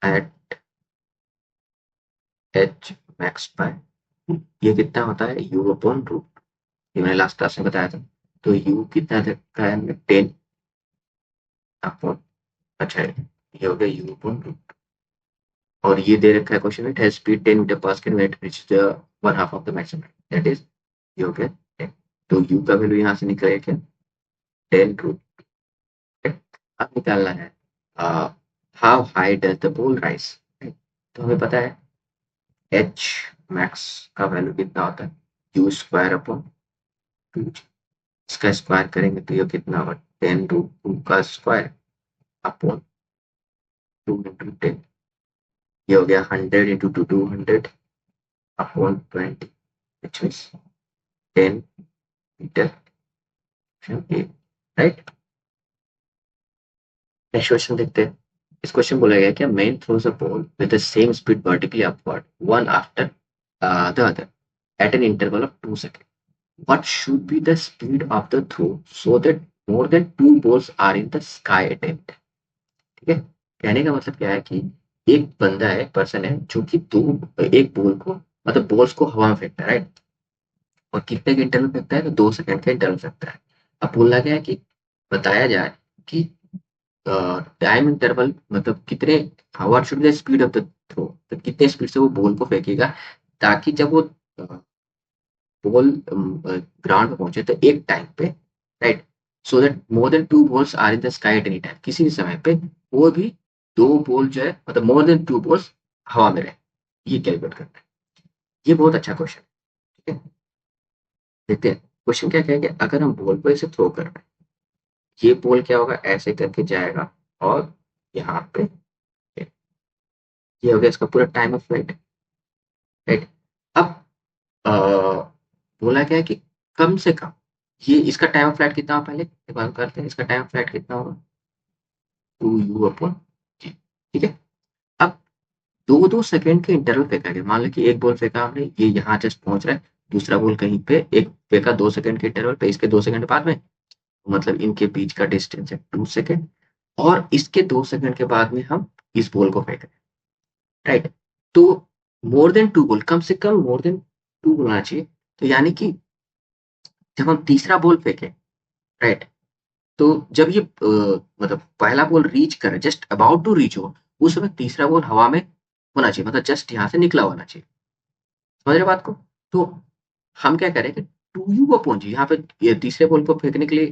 at H max bye, ये कितना होता है, U/√। ये मैंने लास्ट क्लास में बताया था। तो U कितना रखा है हमने, 10 अपॉन, अच्छा ये हो गया U/√। और ये दे रखा है क्वेश्चन में, it has speed 10 metre per second when it reaches the one half of the maximum, that is, ये हो गया 10। तो U का वैल्यू यहाँ से निकलेगा क्या, 10√। अब निकालना है how high does the ball rise. तो हमें पता है एच मैक्स का वैल्यू कितना होता है, U² अपॉन 2। इसका स्क्वायर करेंगे तो ये कितना होगा, 10√2 का स्क्वायर अपॉन 2 × 10। ये हो गया 100 × 200 upon 20, which means 10 metre. Right, next question देखते हैं। इस क्वेश्चन बोला गया क्या, man throws a ball with the same speed vertically upward, one after the other, at an interval of 2 second, what should be the speed of the throw so that more than two balls are in the sky at it। ठीक है, कहने का मतलब क्या है कि एक बंदा है, पर्सन है, जो कि दो, एक बॉल को, मतलब बॉल्स को हवा में फेंकता है, राइट। और कितने के इंटरवल फेंकता है, तो 2 सेकंड का इंटरवल फेंकता है। अब बोला गया है कि बताया जाए कि टाइम इंटरवल, मतलब कितने, what should the speed of the throw, तो कितने स्पीड से वो बॉल को फेंकेगा, ताकि जब वो बॉल ग्राउंड पे पहुंचे तो एक टाइम पे, right, so that more than two balls are in the sky at any time, किसी भी समय पे वो भी दो बॉल जो है, मतलब मोर देन टू बॉल्स हवा में रहे, ये कैलकुलेट करना है। ये बहुत अच्छा क्वेश्चन है। ठीक है, देखते हैं क्वेश्चन क्या कहेगा। अगर हम बॉल को ऐसे थ्रो कर रहे हैं, ये बॉल क्या होगा, ऐसे करके जाएगा और यहाँ पे, ये हो गया इसका पूरा टाइम ऑफ फ्लाइट, राइट। अब अ, बोला गया है कि कम से कम, ये इसका टाइम ऑफ फ्लाइट कितना होगा, पहले एक बार करते हैं, इसका टाइम ऑफ फ्लाइट कितना होगा, 2U/g। ठीक है, अब 2-2 सेकंड के इंटरवल फेंका गया। मान लो कि एक बॉल फेंका हमने, ये यहाँ जस्ट पहुंच रहा है, दूसरा बॉल कहीं पे, एक फेंका 2 सेकंड के इंटरवल पे, इसके 2 सेकंड बाद में, मतलब इनके बीच का डिस्टेंस है 2 सेकंड, और इसके 2 सेकंड के बाद में हम इस बॉल को फेंक रहे हैं, राइट। तो मोर देन टू बॉल, कम से कम मोर देन टू होना चाहिए। तो यानी कि जब हम तीसरा बॉल फेंके, राइट, तो जब ये मतलब पहला बॉल रीच करे, जस्ट अबाउट टू रीच हो, उस समय तीसरा बॉल हवा में होना चाहिए, मतलब जस्ट यहाँ से निकला होना चाहिए। समझ रहे बात को? तो हम क्या करें कि 2U/g, यहाँ पे ये तीसरे बॉल को फेंकने के लिए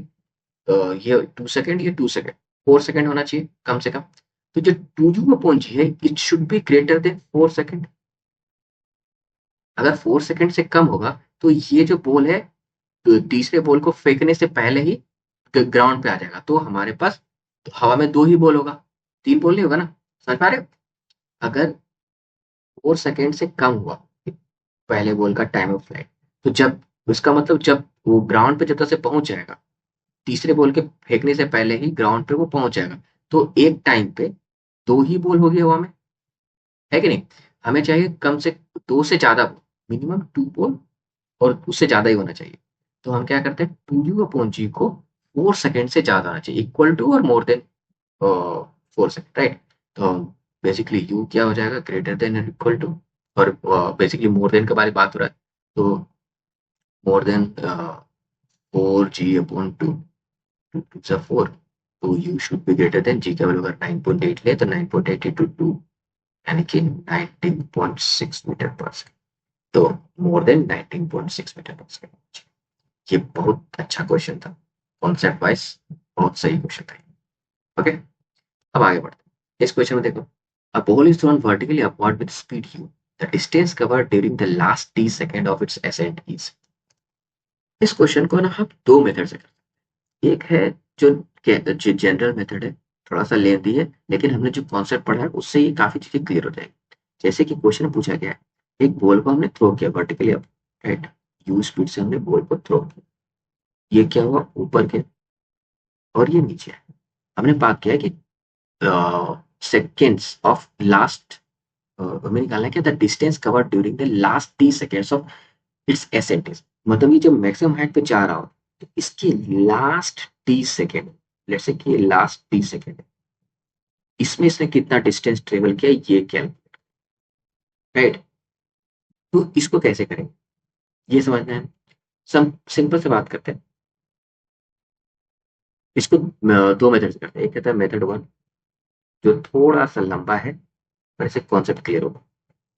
ये 2 सेकंड, ये 2 सेकंड, 4 सेकंड होना चाहिए कम से कम। तो जो 2U/g है, it should be greater then 4 second. अगर 4 सेकंड से कम होगा तो ये जो बॉल है, तो तीसरे बॉल को फेंकने से पहले ही ग्राउंड पे आ जाएगा, तो हमारे पास तो हवा में दो ही बॉल होगा, तीन बॉल नहीं होगा ना। समझ पा रहे हो? अगर 4 सेकंड से कम हुआ पहले बॉल का टाइम ऑफ फ्लाइट, तो जब, उसका मतलब जब वो ग्राउंड पे जब तक से पहुंच जाएगा, तीसरे बॉल के फेंकने से पहले ही ग्राउंड पे वो पहुंच जाएगा। तो एक टाइम पे दो ही बॉल होगी हवा में, है कि नहीं? हमें चाहिए कम से दो से ज्यादा बॉल, मिनिमम टू बॉल, और उससे ज्यादा ही होना चाहिए। तो हम क्या करते हैं, टू यू अपॉन जी को 4 सेकेंड से ज्यादा होना चाहिए, इक्वल टू और मोर देन 4 सेकेंड, राइट? तो बेसिकली यू क्या हो जाएगा, ग्रेटर देन और इक्वल टू, और बेसिकली मोर देन के बारे में बात हो रहा है, तो मोर देन 4g/2, 2 2 4, तो u should be greater than g का वैल्यू अगर 9.8 ले तो 9.8 इंटू 2, यानी कि 19.6 मीटर पर सेकेंड, तो more than 19.6 metre per second. ये बहुत अच्छा क्वेश्चन था, कॉन्सेप्ट वाइज बहुत सही क्वेश्चन था। ओके, अब आगे बढ़ते हैं। इस क्वेश्चन में देखो, अ ball is thrown vertically upward with speed u, the distance covered during the last t second of it's ascent is. इस क्वेश्चन को ना हम दो मेथड से करते हैं। एक है जो जनरल मेथड है, थोड़ा सा लेंथी है, लेकिन हमने जो कॉन्सेप्ट पढ़ा है उससे ये काफी चीजें क्लियर हो जाएगी। जैसे कि क्वेश्चन पूछा गया है, एक बॉल को हमने थ्रो किया vertically up, right? u speed से हमने बॉल को थ्रो किया, ये क्या हुआ, ऊपर के, और ये नीचे है। हमने बात किया है कि सेकेंड्स ऑफ लास्ट, हमें निकालना है कि the distance covered during the last t seconds of its ascent is, मतलब ये जब मैक्सिमम हाइट पे जा रहा हो तो इसके last t second, let's say कि लास्ट टी सेकेंड, इसमें इसने कितना डिस्टेंस ट्रेवल किया ये कैलकुलेट, राइट? तो इसको कैसे करेंगे ये समझना है। सम सिंपल से बात करते हैं, इसको दो मेथड से करते हैं। एक कहता है मेथड वन, जो थोड़ा सा लंबा है पर इससे कॉन्सेप्ट क्लियर होगा।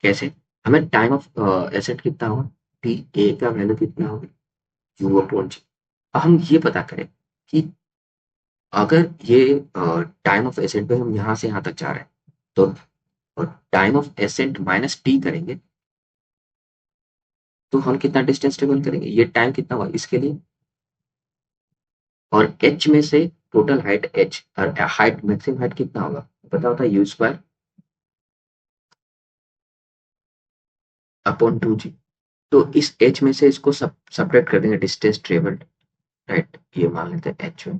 कैसे? हमें टाइम ऑफ एसेट कितना होगा, टी ए का वैल्यू कितना होगा, यू अपॉन जी। अब हम ये पता करें कि अगर ये टाइम ऑफ एसेट पे हम यहाँ से यहाँ तक जा रहे हैं, तो time of asset minus T करेंगे तो हम कितना डिस्टेंस ट्रेवल करेंगे, ये टाइम कितना हुआ इसके लिए, और एच में से टोटल हाइट एच, और हाइट मैक्सिमम हाइट कितना होगा पता होता है, यू स्क्वायर अपॉन 2g। तो इस एच में से इसको सब्ट्रैक्ट कर देंगे, डिस्टेंस ट्रेवल्ड, राइट? ये मान लेते हैं एच में,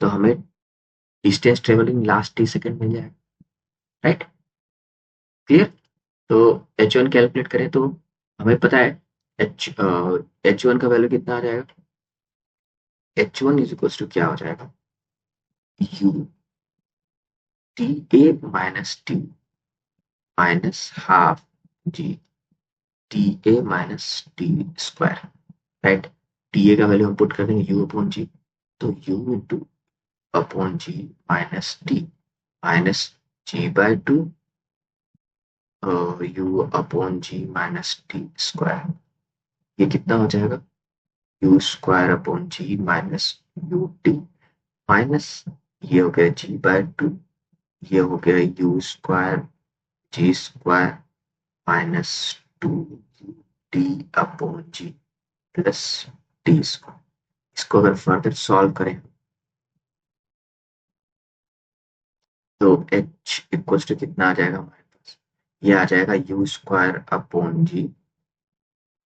तो हमें distance travelling last t second मिल जाएगा, राइट? क्लियर? तो एच वन कैलकुलेट करें तो हमें पता है एच एच वन का वैल्यू कितना आ जाएगा, h one is equal to क्या हो जाएगा, u t a minus t minus half ji t a minus t square, right? T a का वैल्यू हम पुट कर देंगे यू अपॉन जी, तो u into upon g minus t minus g by two u upon g minus t square, ये कितना हो जाएगा, u square upon g minus u t minus, ये हो गया जी बाय टू, ये हो गया u square g square minus two u t upon g plus t square. इसको अगर फर्दर सॉल्व करें तो एच इक्वल्स टू कितना आ जाएगा हमारे पास, ये आ जाएगा u square upon g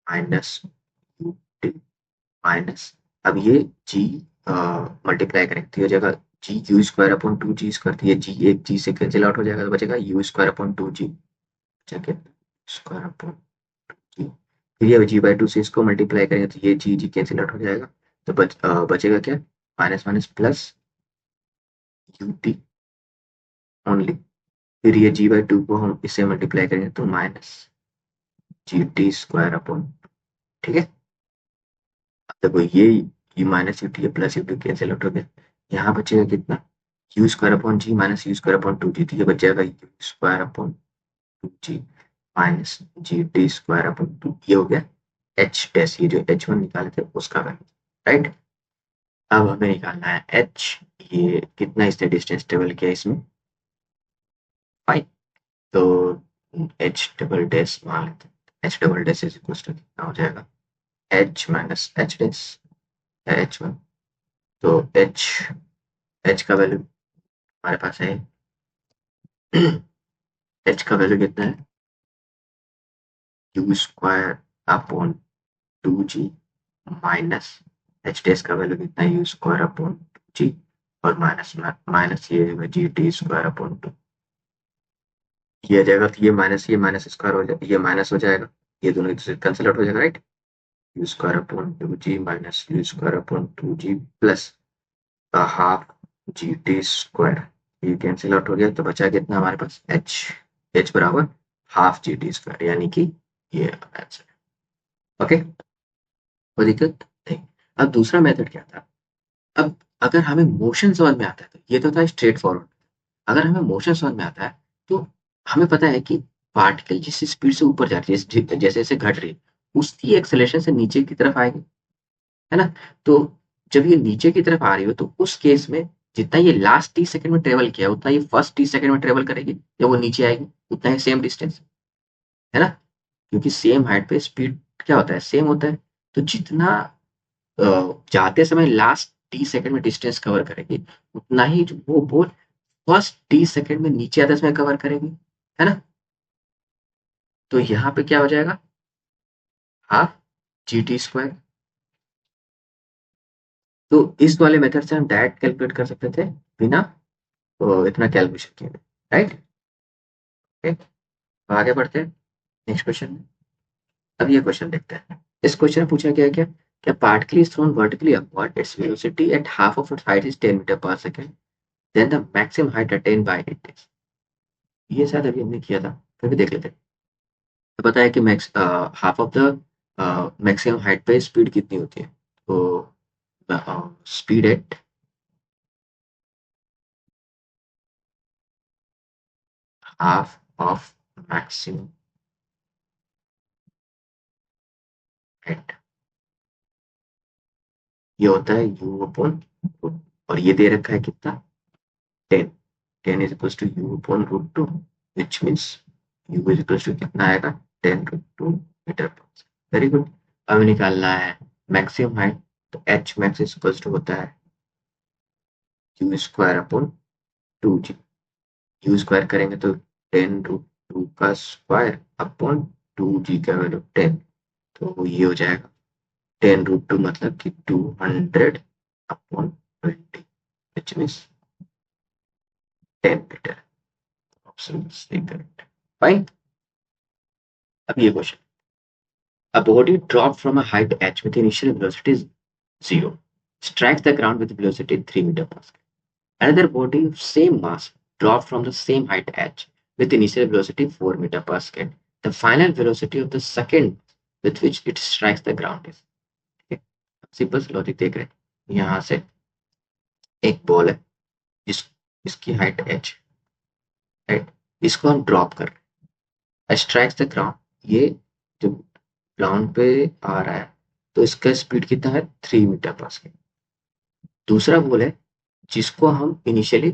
minus u t minus, अब ये जी मल्टीप्लाई करें तो ये हो जाएगा g u square upon two g square, तो ये जी एक जी से कैंसिल आउट हो जाएगा, तो बचेगा u square upon two g, square upon g, फिर ये जी बाई टू से इसको मल्टीप्लाई करेंगे तो ये जी जी कैंसिल आउट हो जाएगा, तो बचेगा क्या, minus minus plus u T only, फिर ये जी बाई टू को हम इससे मल्टीप्लाई करेंगे तो minus g T square upon, ठीक है? देखो ये minus u t plus u t cancel out हो गया, यहाँ बचेगा कितना, u square upon g minus u square upon two g, तो ये बच जाएगा u square upon two g minus g T square upon two, ये हो गया एच डैश, ये जो एच वन निकाले थे उसका वैल्यू, राइट? अब हमें निकालना है एच, ये कितना इसने डिस्टेंस ट्रेवल किया इसमें, फाइव, तो एच डबल डैश मान लेते हैं, h double dash is equal to कितना हो जाएगा, h minus h dash h one, तो एच एच का वैल्यू हमारे पास है एच का वैल्यू कितना है, u square upon two g minus h dash का वैल्यू कितना है, यू स्क्वायर अपॉन जी, और माइनस माइनस ये G T square upon two, ये आ जाएगा, तो ये माइनस स्क्वायर हो जाएगा, ये माइनस हो जाएगा, ये दोनों एक दूसरे कैंसिल आउट हो जाएगा, right. U square upon two g minus u square upon two g plus half G T square, ये कैंसिल आउट हो गया, तो बचा कितना हमारे पास, एच, एच बराबर हाफ जी टी स्क्वायर, यानी कि ये आंसर। ओके, कोई दिक्कत नहीं। अब दूसरा मेथड क्या था, अब अगर हमें मोशन समझ में आता है, तो ये तो था स्ट्रेट फॉरवर्ड। अगर हमें मोशन समझ में आता है, तो हमें पता है कि पार्टिकल जिस स्पीड से ऊपर जा रही है, जैसे जैसे घट रही है, उसकी एक्सेलरेशन से नीचे की तरफ आएगी, है ना। तो जब ये नीचे की तरफ आ रही हो, तो उस केस में जितना ये लास्ट टी सेकंड में ट्रेवल किया, उतना ये फर्स्ट टी सेकंड में ट्रेवल करेगी, जब वो नीचे आएगी उतना ही सेम डिस्टेंस, है ना। क्योंकि सेम हाइट पे स्पीड क्या होता है, सेम होता है। तो जितना अ, जाते समय लास्ट टी सेकंड में डिस्टेंस कवर करेगी, उतना ही जो वो बोल फर्स्ट टी सेकंड में नीचे आते समय कवर करेगी, है ना। तो यहाँ पे क्या हो जाएगा, हाफ जी टी स्क्वायर। तो इस वाले मेथड से हम डायरेक्ट कैलकुलेट कर सकते थे, बिना इतना कैलकुलेशन किए, राइट। ओके, आगे बढ़ते हैं नेक्स्ट क्वेश्चन में। अब ये क्वेश्चन देखते हैं। इस क्वेश्चन में पूछा गया है क्या, क्या particle is thrown vertically upward, its velocity at half of its height is 10 metre per second, then the maximum height attend by it is. ये शायद अभी हमने किया था, फिर भी देख लेते हैं। तो पता है कि max half of the maximum height पे स्पीड कितनी होती है, तो speed at half of maximum height, ये होता है यू अपॉन, और ये दे रखा है कितना, 10, 10 is equals to u upon root 2, which means u is equals to कितना आएगा, 10 root 2 मीटर पर। Very good. अब निकालना है मैक्सिमम हाइट, तो h max is equals to होता है u square upon 2g, u square करेंगे तो 10 रूट 2 का स्क्वायर अपॉन 2g का वैल्यू 10, तो ये हो जाएगा 10 रूट 2 मतलब कि 200 upon 20, which means 10 metre. Option C correct. Fine. अब ये question, a body dropped from a height h with initial velocity 0 strikes the ground with velocity 3 meter per second. Another body of same mass dropped from the same height h with initial velocity 4 meter per second. The final velocity of the second with which it strikes the ground is। Simple logic देख रहे हैं, यहाँ से एक ball है, जिस इसकी height h, right, इसको हम ड्रॉप कर रहे हैं, स्ट्राइक्स द ग्राउंड, ये जो ग्राउंड पे आ रहा है, तो इसका स्पीड कितना है, 3 मीटर पर सेकेंड। दूसरा बॉल है जिसको हम इनिशियली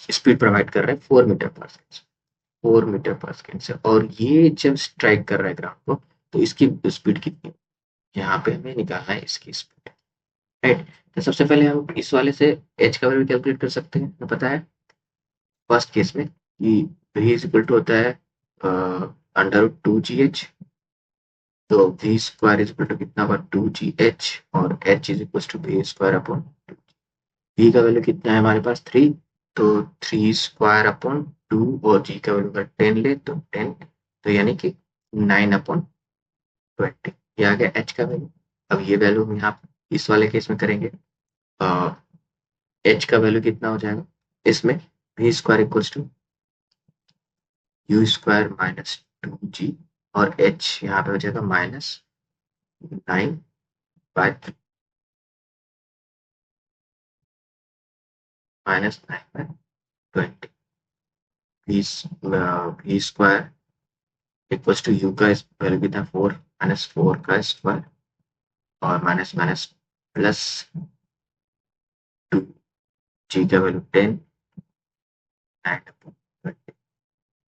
स्पीड प्रोवाइड कर रहे हैं 4 metre per second, 4 metre per second से, और ये जब स्ट्राइक कर रहा है ग्राउंड को, तो इसकी स्पीड कितनी, यहाँ पे हमें निकालना है इसकी स्पीड, राइट। तो सबसे पहले हम इस वाले से एच का वैल्यू कैलकुलेट कर सकते हैं, हमें पता है फर्स्ट केस में कि v इज इक्वल टू होता है अंडर 2gh, तो v square is equal to कितना हुआ, 2gh, और h is equal to v square upon, v का वैल्यू कितना है हमारे पास 3, तो 3 स्क्वायर अपॉन 2, और g का वैल्यू अगर 10 ले तो 10, तो यानी कि 9 अपॉन 20, ये आ गया h का वैल्यू। अब ये वैल्यू हम यहाँ इस वाले केस में करेंगे, h का वैल्यू कितना हो जाएगा इसमें, v square equals to u square minus 2g, और h यहाँ पे हो जाएगा minus 9 by minus 9 by 20, v square equals to u का वैल्यू कितना, 4 माइनस 4 का स्क्वायर, और माइनस माइनस प्लस 2, जी का वैल्यू 10 एंड 20,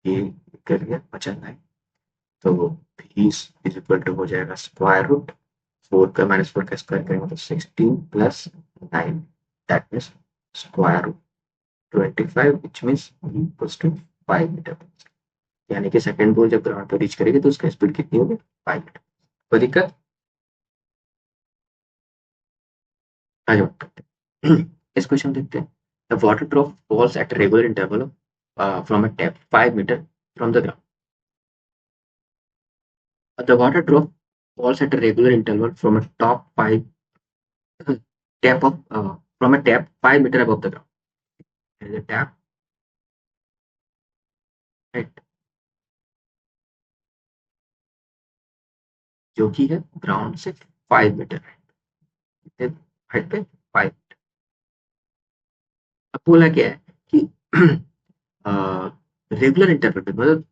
ये कर गया बचा 9, तो v इज इक्वल टू हो जाएगा स्क्वायर रूट 4 का माइनस 4 का स्क्वायर करेंगे तो 16 plus 9, that means square root 25, which means v equals to 5 metre, यानी कि सेकंड बॉल जब ग्राउंड पर रीच करेगी तो उसका स्पीड कितनी होगी, 5 मीटर। कोई दिक्कत। आगे बात करते हैं। इस क्वेश्चन देखते हैं। The water drop falls at regular interval from a tap 5 metre from the ground. The water drop falls at a regular interval from a top 5 tap of from a tap 5 meter above the ground. There is a tap, right, जो कि है ground से 5 metre height पे 5। अब बोला क्या है कि रेगुलर इंटरवल पे मतलब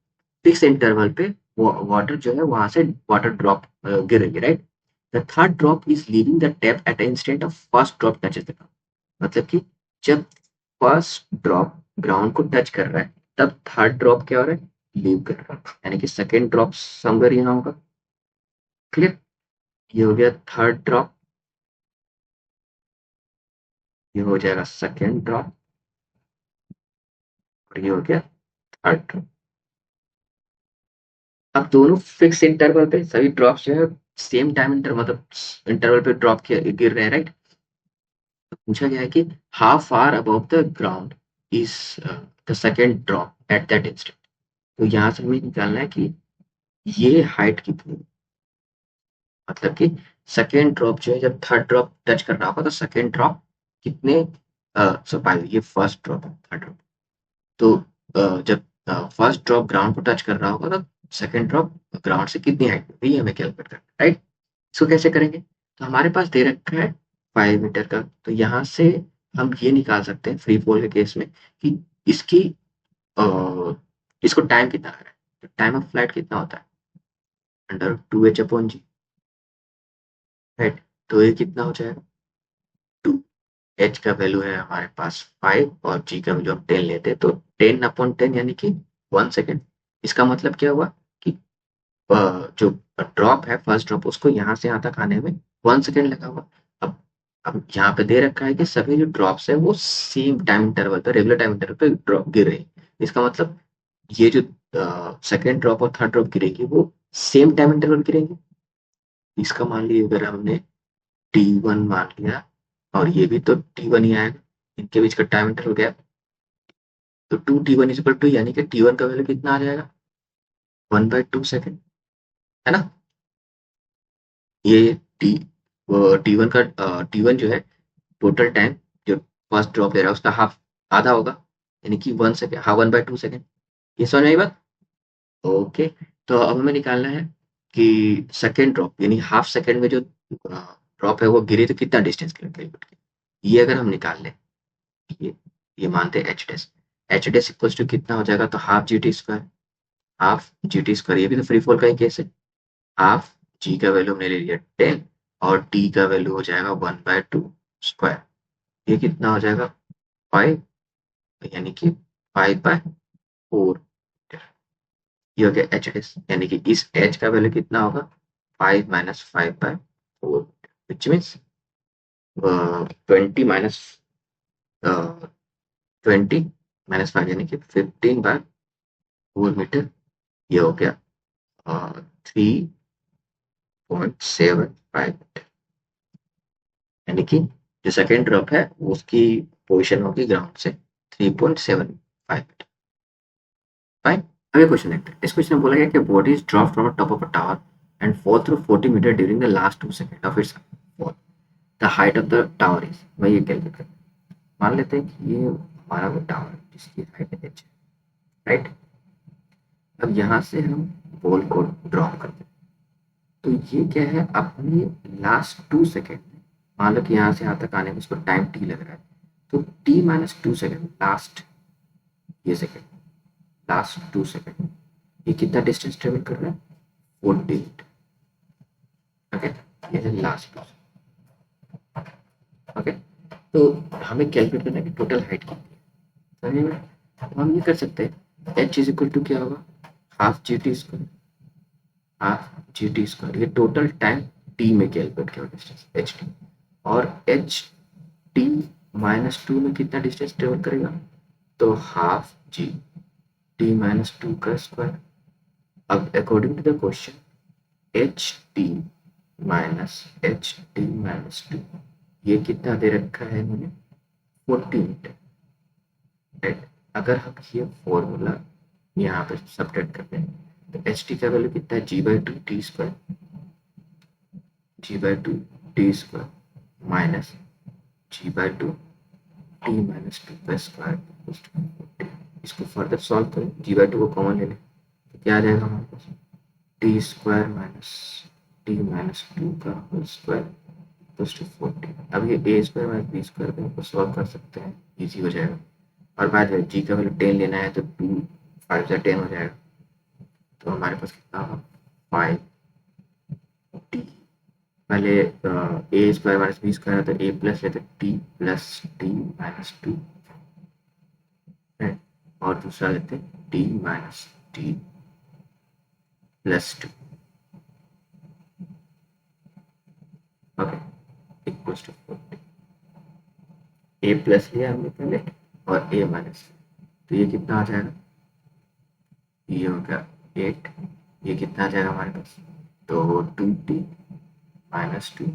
फिक्स इंटरवल पे वाटर जो है वहां से वाटर ड्रॉप गिरेगी, right. The third drop is leaving the tap at instant of first drop touches the ground. मतलब कि जब फर्स्ट ड्रॉप ग्राउंड को टच कर रहा है तब थर्ड ड्रॉप क्या हो रहा है, लीव कर रहा है, यानी कि सेकेंड ड्रॉप समवेयर यहाँ होगा। क्लियर। ये हो गया थर्ड ड्रॉप, ये हो जाएगा सेकेंड ड्रॉप और ये हो गया थर्ड ड्रॉप। अब दोनों फिक्स इंटरवल पे सभी ड्रॉप्स जो है सेम टाइम इंटरवल मतलब इंटरवल पे ड्रॉप गिर रहे हैं, राइट। पूछा गया है कि how far above the ground is the second drop at that instant. तो यहाँ से हमें निकालना है कि ये हाइट कितनी है। मतलब कि सेकेंड ड्रॉप जो है जब थर्ड ड्रॉप टच कर रहा होगा तो सेकेंड ड्रॉप कितने ये फर्स्ट ड्रॉप है, थर्ड ड्रॉप। तो जब फर्स्ट ड्रॉप ग्राउंड को टच कर रहा होगा तो सेकेंड ड्रॉप ग्राउंड से कितनी हाइट पे, ये हमें कैलकुलेट करना है, राइट। इसको कैसे करेंगे, तो हमारे पास दे रखा है 5 मीटर का, तो यहाँ से हम ये निकाल सकते हैं फ्री फॉल के केस में कि इसकी अ, इसको टाइम कितना आ रहा है, टाइम ऑफ फ्लाइट कितना होता है, अंडर 2h/g, राइट। तो ये कितना हो जाएगा 2। h का वैल्यू है हमारे पास 5 और g का वैल्यू हम 10 लेते हैं, तो 10/10 यानी कि 1 सेकेंड। इसका मतलब क्या हुआ कि जो ड्रॉप है फर्स्ट ड्रॉप उसको यहाँ से यहाँ तक आने में 1 सेकेंड लगा हुआ। अब अब यहाँ पे दे रखा है कि सभी जो ड्रॉप्स है वो सेम टाइम इंटरवल पे रेगुलर टाइम इंटरवल पे ड्रॉप गिर रही है। इसका मतलब ये जो सेकेंड ड्रॉप और थर्ड ड्रॉप गिरेगी वो सेम टाइम इंटरवल गिरेंगे। इसका मान लीजिए अगर हमने T1 मान लिया और ये भी तो T1 ही आएगा, इनके बीच का टाइम इंटरवल गैप, तो 2T1 इज इक्वल टू यानी कि T1 का वैल्यू कितना आ जाएगा 1/2 सेकेंड, है ना। ये टी T1 का T1 जो है टोटल टाइम जो फर्स्ट ड्रॉप ले रहा है उसका हाफ आधा होगा, यानी कि 1 सेकेंड, हाँ 1/2 सेकेंड। ये समझ में आई बात। ओके। तो अब हमें निकालना है कि सेकेंड ड्रॉप यानी हाफ सेकेंड में जो ड्रॉप है वो गिरे तो कितना डिस्टेंस कैलकुलेट किया। ये अगर हम निकाल लें, ये ये मानते हैं एच डैश इक्वल्स टू कितना हो जाएगा, तो half G T square, half G T square, ये भी तो फ्री फॉल का ही केस है। हाफ जी का वैल्यू हमने ले लिया 10 और टी का वैल्यू हो जाएगा 1/2 स्क्वायर, ये कितना हो जाएगा 5, यानी कि 5/4। ये हो गया एच डैश, यानी कि इस एच का वैल्यू कितना होगा 5 माइनस 5/4, विच मीन्स 20 यानी कि 15/4 मीटर। ये हो गया 3.75 मीटर, यानी कि जो सेकेंड ड्रॉप है उसकी पोजीशन होगी ग्राउंड से 3.75 मीटर। फाइन। अब ये क्वेश्चन देखते हैं। इस क्वेश्चन में बोला गया कि body is drop from top of a tower and fall through 40 metre during the last 2 second of its fall. The height of the tower is, वही ये कैलकुलेट करें। मान लेते हैं कि ये हमारा वो टावर है जिसकी हाइट h है, राइट। अब यहाँ से हम बॉल को ड्रॉप करते हैं, तो ये क्या है अपने लास्ट 2 सेकेंड में, मान लो कि यहाँ से यहाँ तक आने में उसको टाइम टी लग रहा है, तो t-2 सेकेंड लास्ट, ये सेकेंड लास्ट 2 सेकेंड, ये कितना डिस्टेंस ट्रेवल कर रहा है 40 मीटर। ओके, ये है लास्ट। ओके, तो हमें कैलकुलेट करना है कि टोटल हाइट कितनी है। समझ में? तो हम ये कर सकते हैं एच इज इक्वल टू क्या होगा half G T square, half G T square, ये टोटल टाइम टी में कैलकुलेट किया डिस्टेंस एच टी, और एच टी -2 में कितना डिस्टेंस ट्रेवल करेगा, तो हाफ जी टी -2 का स्क्वायर। अब according to the question H T -2 ये कितना दे रखा है इन्होंने, 40 मीटर, राइट। अगर हम ये फॉर्मूला यहाँ पे सब्ट्रैक्ट करते हैं तो एच टी का वैल्यू कितना है, g by two minus g by two t minus two का स्क्वायर। इसको फर्दर सॉल्व करें, जी बाई टू को कॉमन ले लें तो क्या आ जाएगा हमारे पास, t square minus t minus two का होल स्क्वायर प्लस टू 40। अब ये a square minus B square को हमको सॉल्व कर सकते हैं, इजी हो जाएगा। और बाद में जी का वैल्यू 10 लेना है तो 2 5 से 10 हो जाएगा, तो हमारे पास कितना होगा 5 टी। पहले A square minus B square है तो ए प्लस लेते T plus T minus two है, और दूसरा लेते T minus T plus two, okay, equals to 40। A plus लिया हमने पहले और ए माइनस, तो ये कितना आ जाएगा, ये हो गया 8, ये कितना आ जाएगा हमारे पास, तो 2t माइनस टू,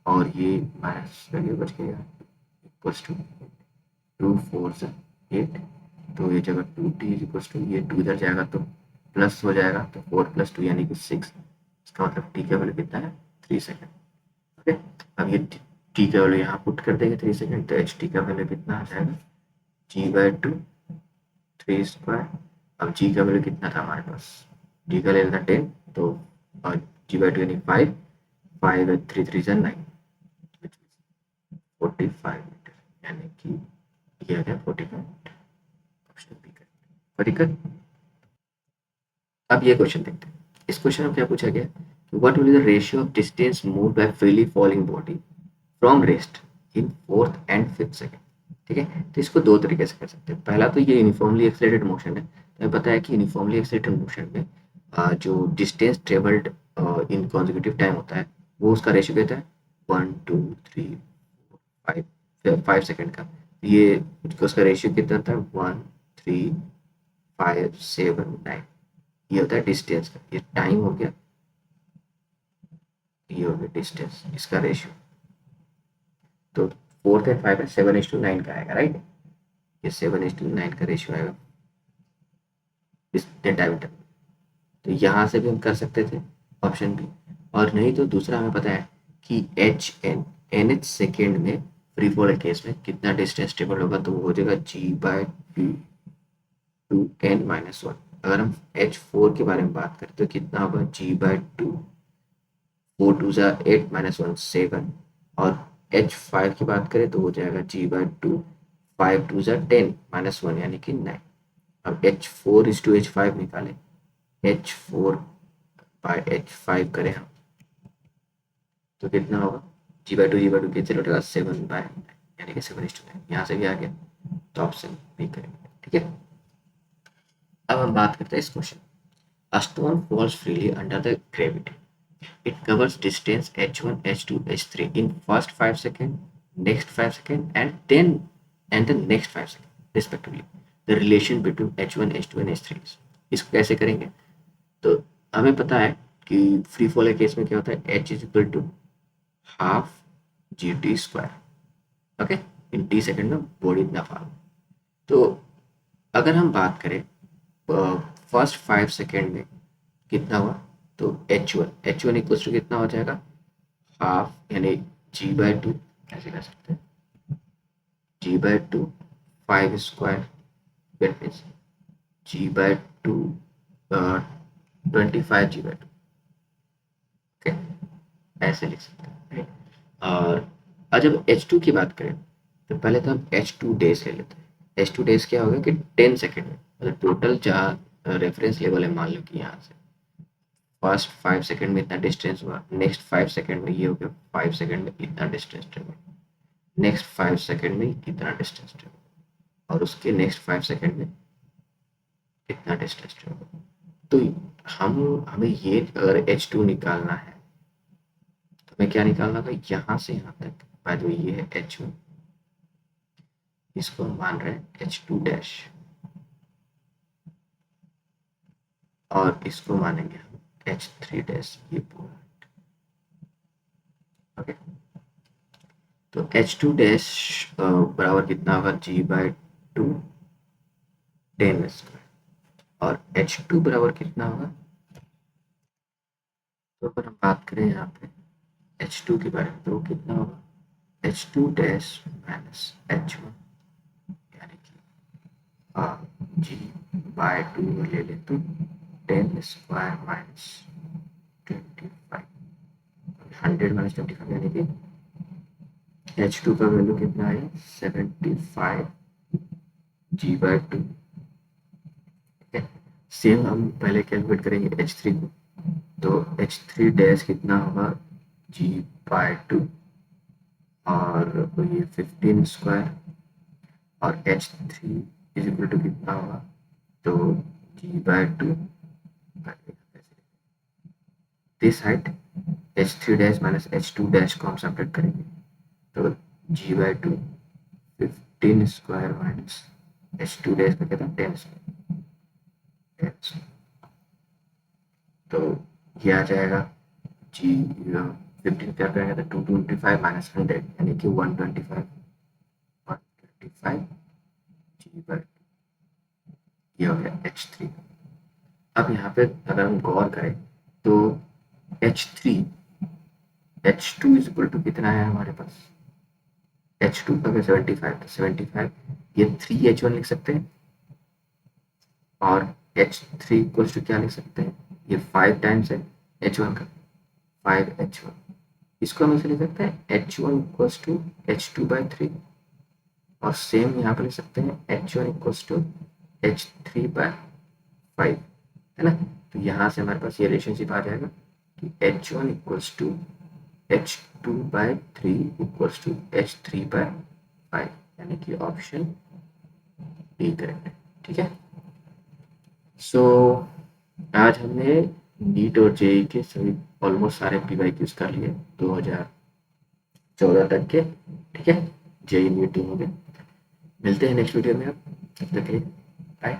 और ये माइनस वैल्यू बच गया इक्वल्स टू 2 4 से 8, तो ये जगह 2t इक्वल्स टू, ये 2 इधर जाएगा तो प्लस हो जाएगा, तो 4 + 2 यानी कि 6। इसका मतलब t का वैल्यू कितना है, 3 सेकेंड, ओके। अब ये t का वैल्यू यहाँ पुट कर देंगे 3 सेकेंड, तो एच टी का वैल्यू कितना आ जाएगा, जी2 3 स्क्वायर। अब जी का वैल्यू कितना था हमारे पास, जी का ले लेना 10, तो और जी2 यानी 5, 5 है 3 3 9, 45 मीटर, यानी कि ये आ गया 45 मीटर, ऑप्शन बी का, ठीक है। अब ये क्वेश्चन देखते हैं, इस क्वेश्चन में क्या पूछा गया, what will be the ratio of distance move by freely falling body from rest in 4th and 5th second, ठीक है। तो इसको दो तरीके से कर सकते हैं। पहला तो ये यूनिफॉर्मली एक्सेलरेटेड मोशन है, तो हमें पता है कि यूनिफॉर्मली एक्सेलरेटेड मोशन में जो distance travelled in consecutive time होता है वो उसका रेशियो कहता है 1 2 3 4 5 सेकंड का। ये उसका रेशियो कितना था, 1 3 5 7 9, ये होता है डिस्टेंस का, ये टाइम हो गया, ये हो गया डिस्टेंस, इसका रेशियो। तो 4th एंड 5 है 7:9 का आएगा, राइट। ये 7:9 का रेशियो आएगा इस डायमीटर। तो यहाँ से भी हम कर सकते थे ऑप्शन बी, और नहीं तो दूसरा हमें पता है कि एच एन एनएच सेकेंड में फ्री फॉल केस में कितना डिस्टेंस टेबल होगा, तो वो हो जाएगा g/2 अगर हम h4 के बारे में बात करें तो कितना होगा, g/2, 4 2 8 -1 7, और h5 की बात करें तो हो जाएगा g/2, 5 2 10 -1 यानी कि 9। अब h4:h5 निकालें, h4/h5 करें हम तो कितना होगा, g/2 कितने लौटेगा 7/9 यानी कि 7:9, यहाँ से भी आ गया, तो ऑप्शन बी करेंगे, ठीक है। अब हम बात करते हैं इस question, a stone falls freely under the gravity, it covers distance h1 h2 h3 in first 5 second, next 5 second and then and the next 5 second respectively, the relation between h1 h2 and h3 is। इसको कैसे करेंगे, तो हमें पता है कि free fall के case में क्या होता है, h is equal to half G T square, okay, in T second में बॉडी इतना फॉल। तो अगर हम बात करें फर्स्ट 5 सेकेंड में कितना हुआ, तो h1 इक्वल्स टू कितना हो जाएगा, हाफ यानी g/2, कैसे कर सकते हैं, g/2 5 square, that means g/2 25 g/2, okay, ऐसे लिख सकते हैं, राइट। और जब h2 की बात करें तो पहले तो हम h2 डेज ले लेते हैं। h2 डेज क्या होगा कि 10 सेकेंड में, मतलब टोटल जहाँ रेफरेंस लेवल है, मान लो कि यहाँ से फर्स्ट 5 सेकंड में इतना डिस्टेंस हुआ, नेक्स्ट 5 सेकंड में ये हो गया, 5 सेकंड में इतना डिस्टेंस ट्रेवल, नेक्स्ट 5 सेकंड में इतना डिस्टेंस ट्रेवल, और उसके नेक्स्ट 5 सेकंड में इतना डिस्टेंस ट्रेवल। तो हमें ये अगर h2 निकालना है तो हमें क्या निकालना था, यहाँ से यहाँ तक, बाय द वे ये है h1, इसको हम मान रहे हैं h2 डैश, और इसको मानेंगे हम h3 डैश, ये पूरा, ओके। तो एच टू डैश बराबर कितना होगा, जी बाई टू टेन स्क्वायर। और एच टू बराबर कितना होगा, तो अगर हम बात करें यहाँ पे एच टू के बारे में, तो वो कितना होगा, H two dash minus H one, यानी कि जी बाय टू ले ले तो टेन स्क्वायर माइनस 25, 100 माइनस 25 यानी कि एच टू का वैल्यू कितना है, 75 जी बाय टू। ठीक है, सेम हम पहले कैलकुलेट करेंगे एच थ्री को, तो एच थ्री डैश कितना होगा, जी बाय टू और ये 15 स्क्वायर, और h three is equal to कितना होगा, तो g by two this height h three dash minus h two dash को हम सब्ट्रैक्ट करेंगे, तो g by two 15 square minus h two dash का कितना 10 स्क्वायर, तो ये आ जाएगा जी 15 क्या करेंगे तो 225 माइनस 100 यानी कि 125 125 जी बाय, ये हो गया एच थ्री। अब यहाँ पे अगर हम गौर करें तो H three H two is equal to कितना है हमारे पास, एच टू का 75, तो 75 ये 3 H1 लिख सकते हैं, और एच थ्री इक्वल्स टू क्या लिख सकते हैं, ये 5 टाइम्स है एच वन का, 5 H1, इसको हम ऐसे लिख सकते हैं H one equals to H two by three, और सेम यहाँ पर लिख सकते हैं H one equals to H three by 5, है ना। तो यहाँ से हमारे पास ये रिलेशनशिप आ जाएगा कि H one equals to H two by three equals to H three by 5, यानी कि ऑप्शन बी करेक्ट है। ठीक है, सो आज हमने नीट और जेई के सभी ऑलमोस्ट सारे PYQs कर लिए 2014 तक के। ठीक है, जेई नीट दोनों के। मिलते हैं नेक्स्ट वीडियो में, अब तब तक के लिए बाय।